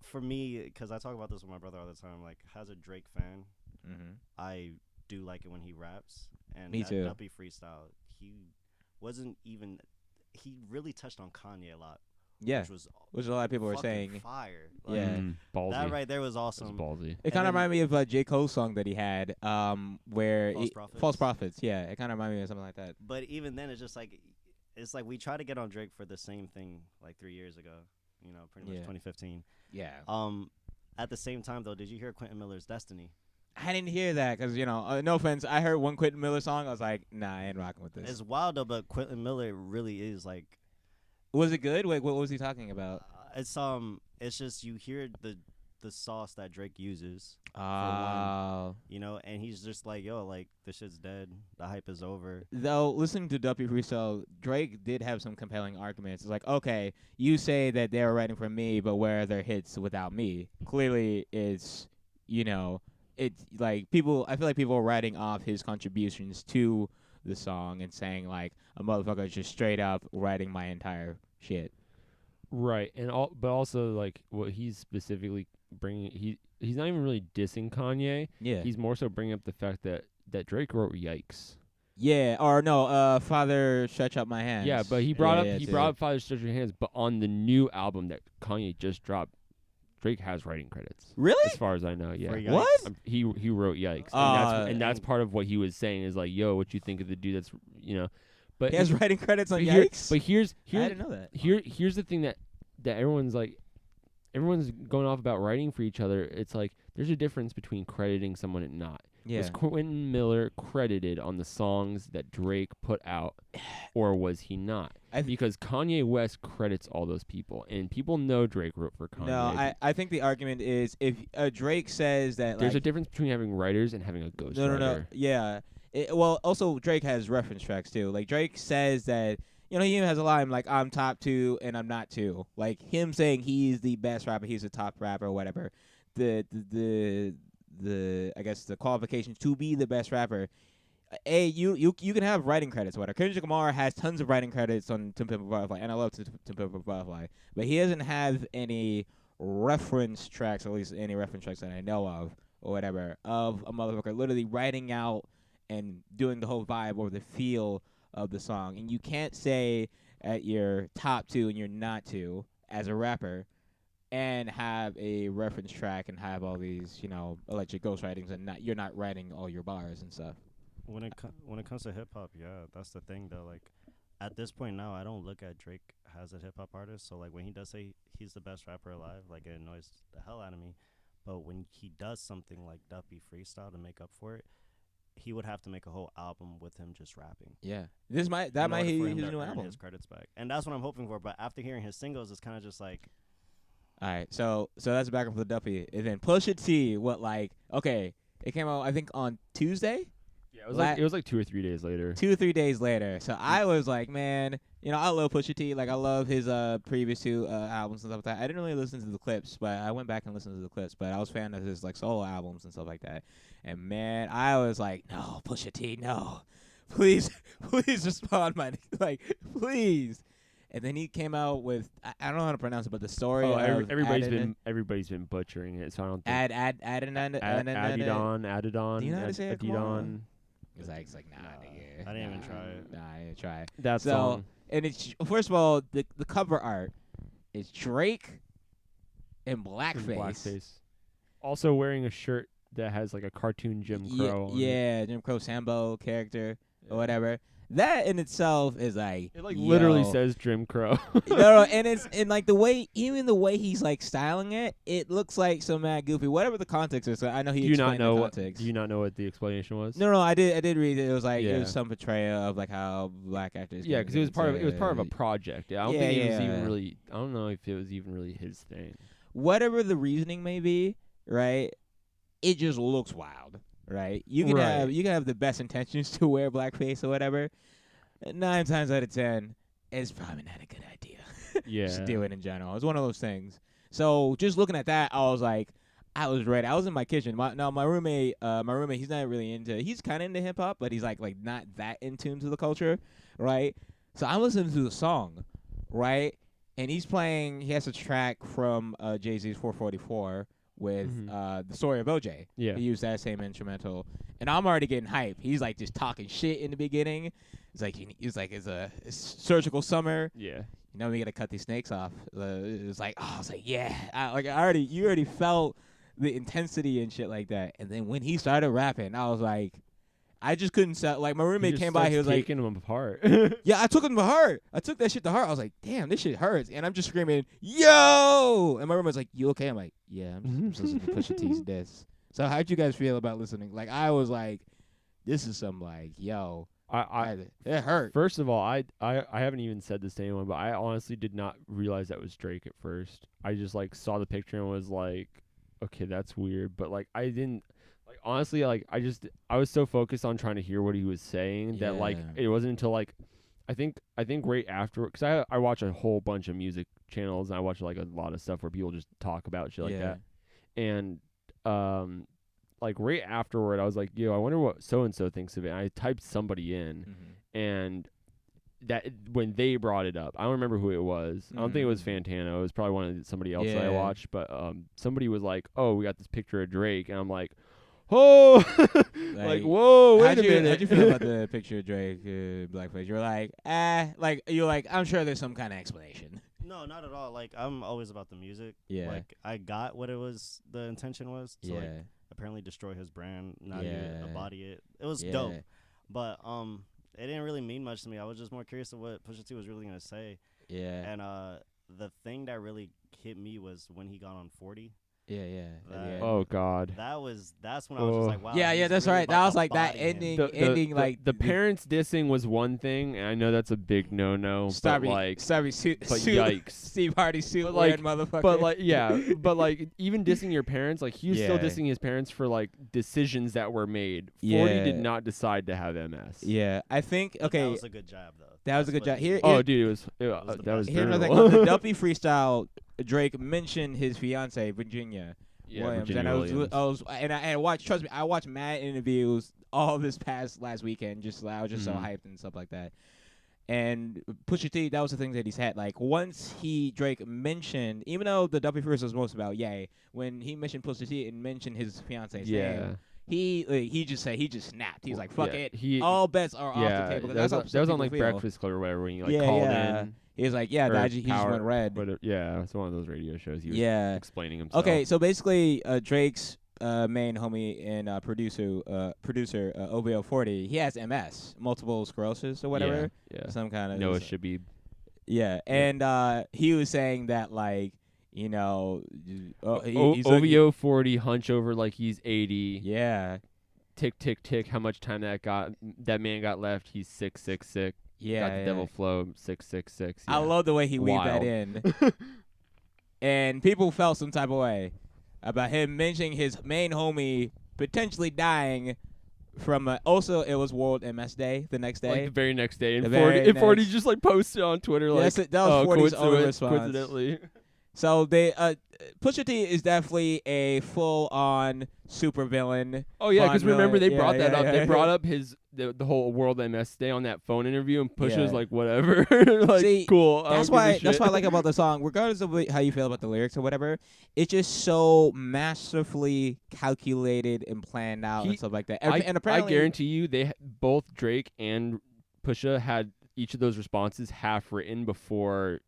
For me, because I talk about this with my brother all the time. Like, as a Drake fan, I do like it when he raps. And me too. Duppy Freestyle, he really touched on Kanye a lot. Yeah, which a lot of people were saying. Fire. Like, yeah, ballsy. That right there was awesome. Ballsy. It kind of reminded me of J. Cole's song that he had, where False Prophets. Yeah, it kind of reminded me of something like that. But even then, it's like we try to get on Drake for the same thing like 3 years ago. Pretty much 2015. Yeah. At the same time, though, did you hear Quentin Miller's Destiny? I didn't hear that because, no offense, I heard one Quentin Miller song. I was like, nah, I ain't rocking with this. It's wild, though, but Quentin Miller really is like. Was it good? Wait, what was he talking about? It's just you hear the sauce that Drake uses. Oh. And he's just like, yo, like, this shit's dead. The hype is over. Though, listening to Duppy Freestyle, Drake did have some compelling arguments. It's like, okay, you say that they were writing for me, but where are their hits without me? Clearly, it's, it's like people, I feel like people are writing off his contributions to the song and saying, like, a motherfucker is just straight up writing my entire shit. Right. But also, like, what he's specifically bringing, he's not even really dissing Kanye. Yeah. He's more so bringing up the fact that Drake wrote Yikes. Yeah, or no, Father Stretch Out My Hands. Yeah, but he brought up Father Stretch Out Your Hands, but on the new album that Kanye just dropped, Drake has writing credits. Really? As far as I know, yeah. What? He wrote Yikes. And that's part of what he was saying is like, yo, what you think of the dude that's, But he has writing credits on Yikes? But here's I didn't know that. Here's the thing that everyone's like, everyone's going off about writing for each other. It's like, there's a difference between crediting someone and not. Yeah. Was Quentin Miller credited on the songs that Drake put out, or was he not? Because Kanye West credits all those people, and people know Drake wrote for Kanye. No, I think the argument is if Drake says that there's a difference between having writers and having a ghostwriter. No. Yeah. Well, also Drake has reference tracks too. Like Drake says that he even has a line like I'm top 2 and I'm not 2. Like him saying he's the best rapper, he's the top rapper, or whatever. The I guess the qualifications to be the best rapper. You can have writing credits. Whatever. Kendrick Lamar has tons of writing credits on To Pimp a Butterfly, and I love To Pimp a Butterfly, but he doesn't have any reference tracks, at least any reference tracks that I know of, or whatever, of a motherfucker literally writing out and doing the whole vibe or the feel of the song. And you can't say at your top 2 and you're not 2 as a rapper and have a reference track and have all these, electric ghostwritings and you're not writing all your bars and stuff. When it comes to hip hop, yeah, that's the thing though. Like, at this point now, I don't look at Drake as a hip hop artist. So like when he does say he's the best rapper alive, like it annoys the hell out of me. But when he does something like Duppy Freestyle to make up for it, he would have to make a whole album with him just rapping. Yeah, that might be his new album. His credits back, and that's what I'm hoping for. But after hearing his singles, it's kind of just like, all right, so that's back up for the Duppy, and then Pusha T. It came out I think on Tuesday. Yeah, it was like 2 or 3 days later. 2 or 3 days later. So I was like, man, I love Pusha T. Like I love his previous 2 albums and stuff like that. I didn't really listen to the clips, but I went back and listened to the clips. But I was a fan of his like solo albums and stuff like that. And man, I was like, no, Pusha T, no, please respond, please. And then he came out with I don't know how to pronounce it, but the story. Oh, everybody's been butchering it. So I don't think Adidon. Do you know how to say it? Adidon. It's like nah, nigga. I didn't even try it. Nah, I didn't try it. That song. And it's first of all the cover art is Drake in blackface. Also wearing a shirt that has like a cartoon Jim Crow. Yeah, Jim Crow Sambo character or whatever. That in itself is like it literally says Jim Crow. No, and it's like the way he's like styling it, it looks like so mad goofy. Whatever the context is, so I know he explained the context. Do you not know what the explanation was? No, I did read it. It was like it was some portrayal of like how black actors. Yeah, because it was part of a project. I don't think it was even really. I don't know if it was even really his thing. Whatever the reasoning may be, right? It just looks wild. Right, you can have the best intentions to wear blackface or whatever. 9 times out of 10, it's probably not a good idea. Yeah, just do it in general. It's one of those things. So just looking at that, I was like, I was ready. I was in my kitchen. My roommate, he's not really into. He's kind of into hip hop, but he's like not that in tune to the culture, right? So I'm listening to the song, right, and he's playing. He has a track from Jay-Z's 444. With the story of OJ. Yeah. He used that same instrumental. And I'm already getting hype. He's like just talking shit in the beginning. It's a surgical summer. Yeah. We gotta cut these snakes off. It was like, I was like, yeah. You already felt the intensity and shit like that. And then when he started rapping, I was like, I just couldn't sell. Like my roommate came by, he was taking them apart. Yeah, I took him to heart. I took that shit to heart. I was like, damn, this shit hurts. And I'm just screaming, yo! And my roommate's like, you okay? I'm like, yeah, I'm just listening to Pusha T's diss. So how'd you guys feel about listening? Like I was like, this is some like, yo, it hurt. First of all, I haven't even said this to anyone, but I honestly did not realize that was Drake at first. I just like saw the picture and was like, okay, that's weird. But like I didn't. Like honestly, like I was so focused on trying to hear what he was saying that like it wasn't until like I think right after, because I watch a whole bunch of music channels and I watch like a lot of stuff where people just talk about shit like that, and like right afterward I was like, yo, I wonder what so and so thinks of it. And I typed somebody in, and that when they brought it up, I don't remember who it was. I don't think it was Fantano. It was probably somebody else that I watched, but somebody was like, oh, we got this picture of Drake, and I'm like, oh, like whoa, wait a minute. How'd you feel about the picture of Drake, blackface? You're like, I'm sure there's some kind of explanation. No, not at all. Like I'm always about the music. Yeah. Like I got what the intention was to like apparently destroy his brand, not even embody it. It was dope, but it didn't really mean much to me. I was just more curious of what Pusha T was really gonna say. Yeah. And the thing that really hit me was when he got on 40. Yeah. Oh God. That's when I was just like, wow. Yeah, that's really right. That was like that ending. The parents dissing was one thing, and I know that's a big no-no. Yikes. Steve Harvey suit wearing motherfucker. But like, yeah, but like even dissing your parents, like he was still dissing his parents for like decisions that were made. 40 did not decide to have MS. Yeah, I think that was a good job though. That was a good job. Here, dude, that was here's another thing. On the Duppy freestyle, Drake mentioned his fiance Virginia Williams, Williams. And I watched. Trust me, I watched mad interviews all this last weekend. I was just so hyped and stuff like that. And Pusha T, that was the thing that he's had. Like once Drake mentioned, even though the Duppy freestyle was most about when he mentioned Pusha T and mentioned his fiance's name. He just snapped. He's like, fuck it. All bets are off the table. That was on like Breakfast Club or whatever when you like called in. He was like, he just went red. But it's one of those radio shows. He was explaining himself. Okay, so basically, Drake's main homie and producer OVO 40, he has MS, multiple sclerosis or whatever. Yeah. Some kind of Noah Shabib. Yeah, and he was saying that like, you know, he's OVO 40 hunch over like he's 80. Yeah. Tick tick tick. How much time that man got left? He's 666. Yeah, got the devil flow 666. I love the way he weaved that in. And people felt some type of way about him mentioning his main homie potentially dying from also it was World MS Day the next day. Like the very next day. And The 40 just like posted on Twitter like, that was 40's own response. Coincidentally. So they Pusha T is definitely a full-on supervillain. Oh yeah, because remember they brought that up. Yeah. They brought up the whole World MS Day on that phone interview, and Pusha's Yeah. like, whatever, like See, cool. That's why I like about the song, regardless of how you feel about the lyrics or whatever. It's just so masterfully calculated and planned out and stuff like that. And apparently, I guarantee you, both Drake and Pusha had each of those responses half written before.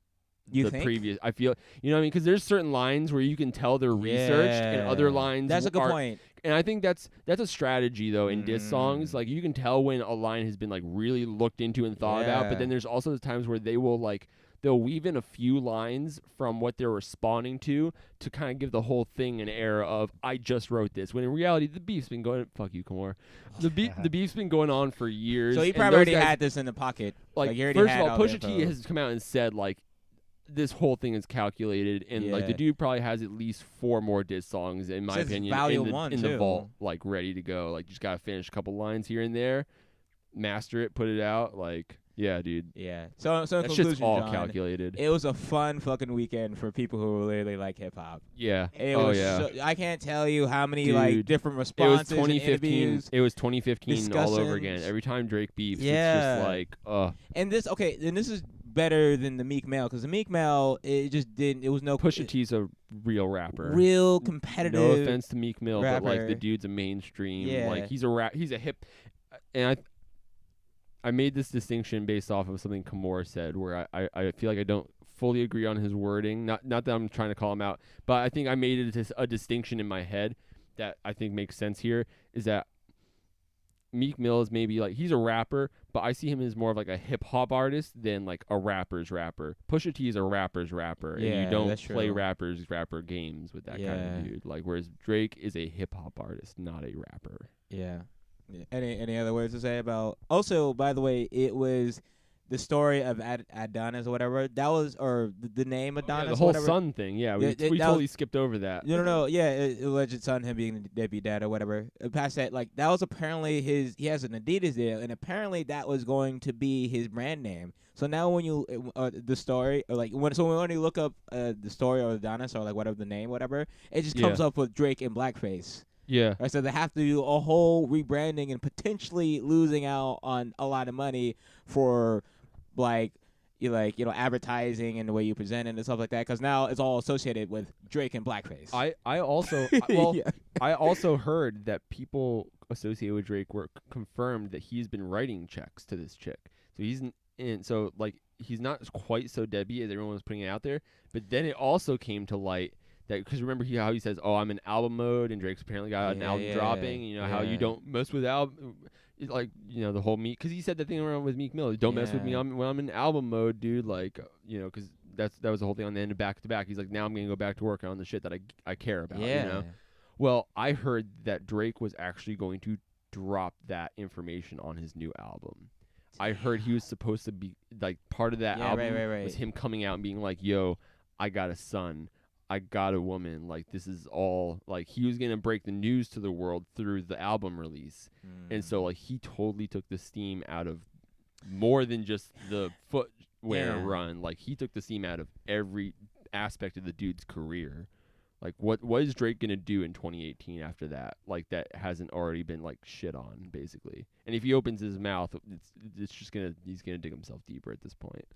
You the think? Previous, I feel, you know what I mean? Because there's certain lines where you can tell they're researched, and other lines. That's a good point. And I think that's a strategy though in diss songs. Like you can tell when a line has been like really looked into and thought about. But then there's also the times where they'll weave in a few lines from what they're responding to kind of give the whole thing an air of I just wrote this. When in reality the beef's been going. Fuck you, Khamor. The beef's been going on for years. So he probably already had this in the pocket. Like he already first had of all, all Pusha the T info. has come out and said like. This whole thing is calculated, and like the dude probably has at least 4 more diss songs, in my opinion, in the vault, like ready to go. Like just gotta finish a couple lines here and there, master it, put it out. Like yeah, dude. Yeah. So in that conclusion, shit's all John, calculated. It was a fun fucking weekend for people who really like hip hop. Yeah. I can't tell you how many dude, like different responses. It was 2015. It was 2015 all over again. discussions. Every time Drake beefs, it's just like And this is better than the Meek Mill, because the Meek Mill, it was no Pusha T's a real rapper, real competitive. No offense to Meek Mill, rapper. but like the dude's a mainstream. Yeah. Like he's a hip, and I made this distinction based off of something Khamor said, where I feel like I don't fully agree on his wording. Not that I'm trying to call him out, but I think I made it a distinction in my head that I think makes sense here. Is that Meek Mill is maybe like he's a rapper, but I see him as more of like a hip hop artist than like a rapper's rapper. Pusha T is a rapper's rapper, and you don't play rapper games with that kind of dude. Like whereas Drake is a hip hop artist, not a rapper. Yeah. Any other words to say about? Also, by the way, it was the story of Adonis or whatever. That was the name Adonis. The whole whatever. son thing. Yeah, we totally skipped over that. No. Yeah, alleged son, him being the deadbeat dad or whatever. Past that, like that was apparently he has an Adidas deal, and apparently that was going to be his brand name. So now when you the story, or like when you look up the story of Adonis or like whatever the name, whatever, it just comes up with Drake in blackface. Yeah. Right, so they have to do a whole rebranding and potentially losing out on a lot of money for advertising and the way you present it and stuff like that, because now it's all associated with Drake and blackface. I also heard that people associated with Drake were confirmed that he's been writing checks to this chick. So he's not quite so deadbeat as everyone was putting it out there. But then it also came to light that, because remember how he says, "Oh, I'm in album mode," and Drake's apparently got an album dropping. You know how you don't mess with album. Like, you know, the whole Meek, because he said the thing around with Meek Mill, don't mess with me when I'm in album mode, dude. Like, you know, because that was the whole thing on the end of back to back. He's like, now I'm gonna go back to work on the shit that I care about. You know? Well, I heard that Drake was actually going to drop that information on his new album. I heard he was supposed to be like part of that album was him coming out and being like, "Yo, I got a son. I got a woman." Like, this is all, like, he was gonna break the news to the world through the album release. And so like he totally took the steam out of more than just the footwear run. Like he took the steam out of every aspect of the dude's career. Like what is Drake gonna do in 2018 after that? Like that hasn't already been like shit on, basically. And if he opens his mouth, it's just he's gonna dig himself deeper at this point.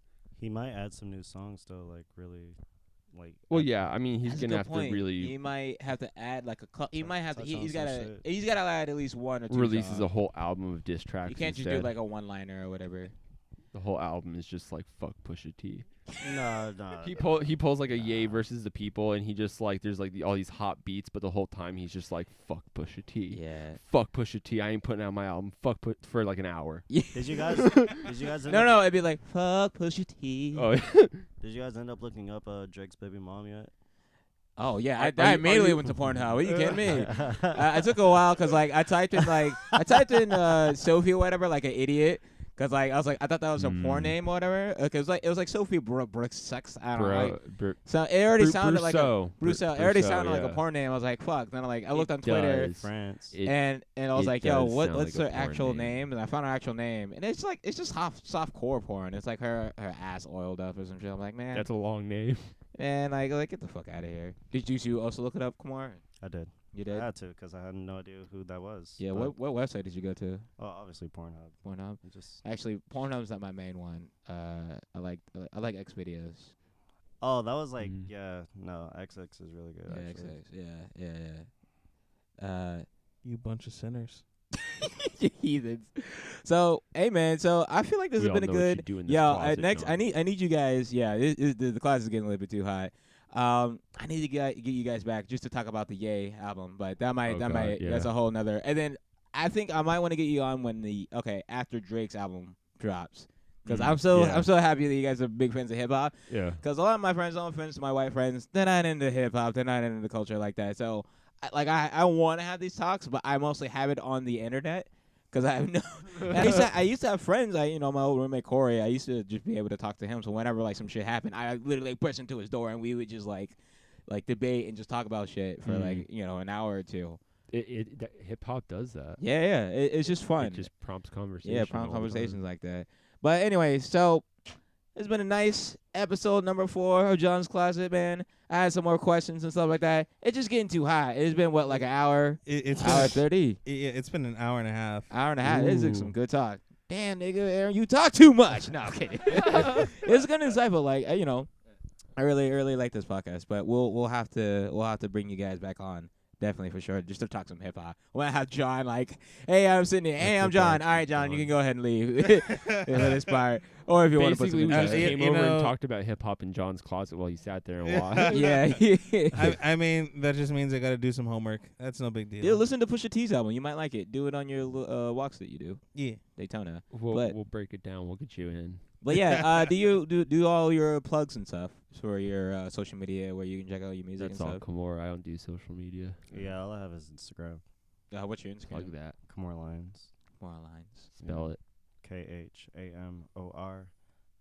He might add some new songs though, like really. Well, yeah, I mean, he's gonna have to really. He might have to add like he might have to. He's gotta add at least one or two. Releases songs. a whole album of diss tracks. You can't just do like a one-liner or whatever. The whole album is just like fuck Pusha T. No. He pulls like a Ye versus the People, and he just like there's like all these hot beats, but the whole time he's just like fuck Pusha T. Yeah. Fuck Pusha T. I ain't putting out my album. For like an hour. Yeah. Did you guys? No. It'd be like fuck Pusha T. Oh. Did you guys end up looking up Drake's baby mom yet? Oh yeah, I immediately went to Pornhub. Are you kidding me? I took a while because like I typed in Sophie or whatever like an idiot. Cause like I thought that was a porn name or whatever. Cause it was like Sophie Brooks sex. I don't know. So it already sounded like a Brussels. It already sounded like a porn name. I was like, fuck. Then I looked on Twitter, France, and I was like, yo, what's like her actual name? And I found her actual name, and it's just soft core porn. It's like her ass oiled up or some shit. I'm like, man, that's a long name. And like get the fuck out of here. Did you also look it up, Khamor? I did. You did? I had to because I had no idea who that was. Yeah. What website did you go to? Oh, obviously Pornhub. Pornhub. Actually, Pornhub's not my main one. I like Xvideos. Oh, that was like no. XX is really good. Yeah, actually. XX. Yeah. You bunch of sinners. You heathens. So, hey man. So I feel like this has been a good. Next, I need you guys. Yeah, the class is getting a little bit too high. I need to get you guys back just to talk about the Ye album, but that's a whole nother. And then I think I might want to get you on when after Drake's album drops, because I'm so happy that you guys are big fans of hip hop. Yeah. Because a lot of my friends, my white friends, they're not into hip hop, they're not into the culture like that. So I want to have these talks, but I mostly have it on the internet. Because I have no, I used to have friends. My old roommate Corey. I used to just be able to talk to him. So whenever like some shit happened, I literally push into his door and we would just like debate and just talk about shit for an hour or two. Hip hop does that. Yeah. It's just fun. It just prompts conversation. Yeah, prompt conversations like that. But anyway, so it's been a nice episode number 4 of John's Closet, man. I had some more questions and stuff like that. It's just getting too hot. It's been like an hour? It's hour 30. Yeah, it's been an hour and a half. Hour and a half. This is some good talk. Damn, nigga, Aaron, you talk too much. No, I'm kidding. It's good insightful. I really like this podcast, but we'll have to bring you guys back on. Definitely, for sure, just to talk some hip hop. When I have John, hey, I'm sitting here. Hey, I'm John. All right, John, you can go ahead and leave. This part, or if you want to put some. We just came over and talked about hip hop in John's closet while he sat there and watched. Yeah. I mean, that just means I got to do some homework. That's no big deal. Yeah, listen to Pusha T's album. You might like it. Do it on your walks that you do. Yeah, Daytona. We'll break it down. We'll get you in. But yeah, do you do all your plugs and stuff for your social media where you can check out your music That's and all, stuff? Khamor. I don't do social media. Yeah, all I have is Instagram. What's your Instagram? Plug that. Khamor Lines. Khamor Lines. Spell it.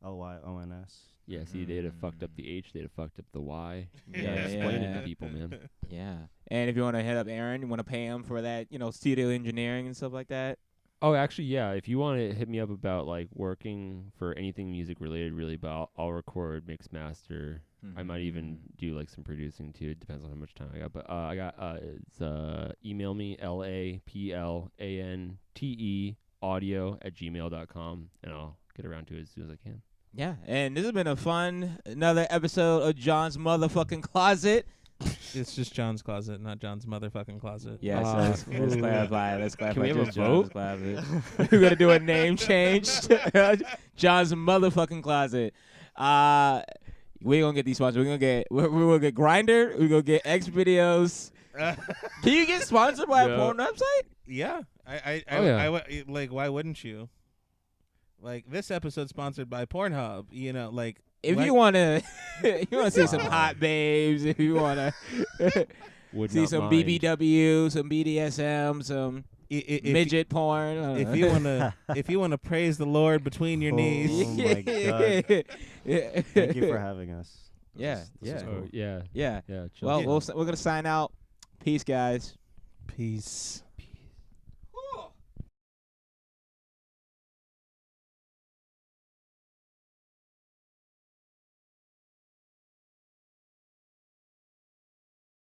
KhamorLyons. Yeah, see, they'd have fucked up the H. They'd have fucked up the Y. Yeah, explain it to people, man. Yeah. And if you want to hit up Aaron, you want to pay him for that, studio engineering and stuff like that. Oh, actually, yeah. If you want to hit me up about working for anything music related, really, but I'll record, mix, master. I might even do some producing too. It depends on how much time I got. But it's email me laplanteaudio@gmail.com, and I'll get around to it as soon as I can. Yeah, and this has been another episode of John's motherfucking closet. It's just John's closet, not John's motherfucking closet. Yeah, so let's clarify. Can we have just a vote? We're gonna do a name change. John's motherfucking closet. We're gonna get these sponsors. We're gonna get Grindr. We're gonna get X Videos. Can you get sponsored by a porn website? Yeah, I why wouldn't you? This episode's sponsored by Pornhub. If you wanna see some hot babes, if you wanna see some BBW, some BDSM, some midget porn. If you wanna praise the Lord between your knees. Oh my God! Thank you for having us. This is cool. Yeah. Well, we're gonna sign out. Peace, guys. Peace.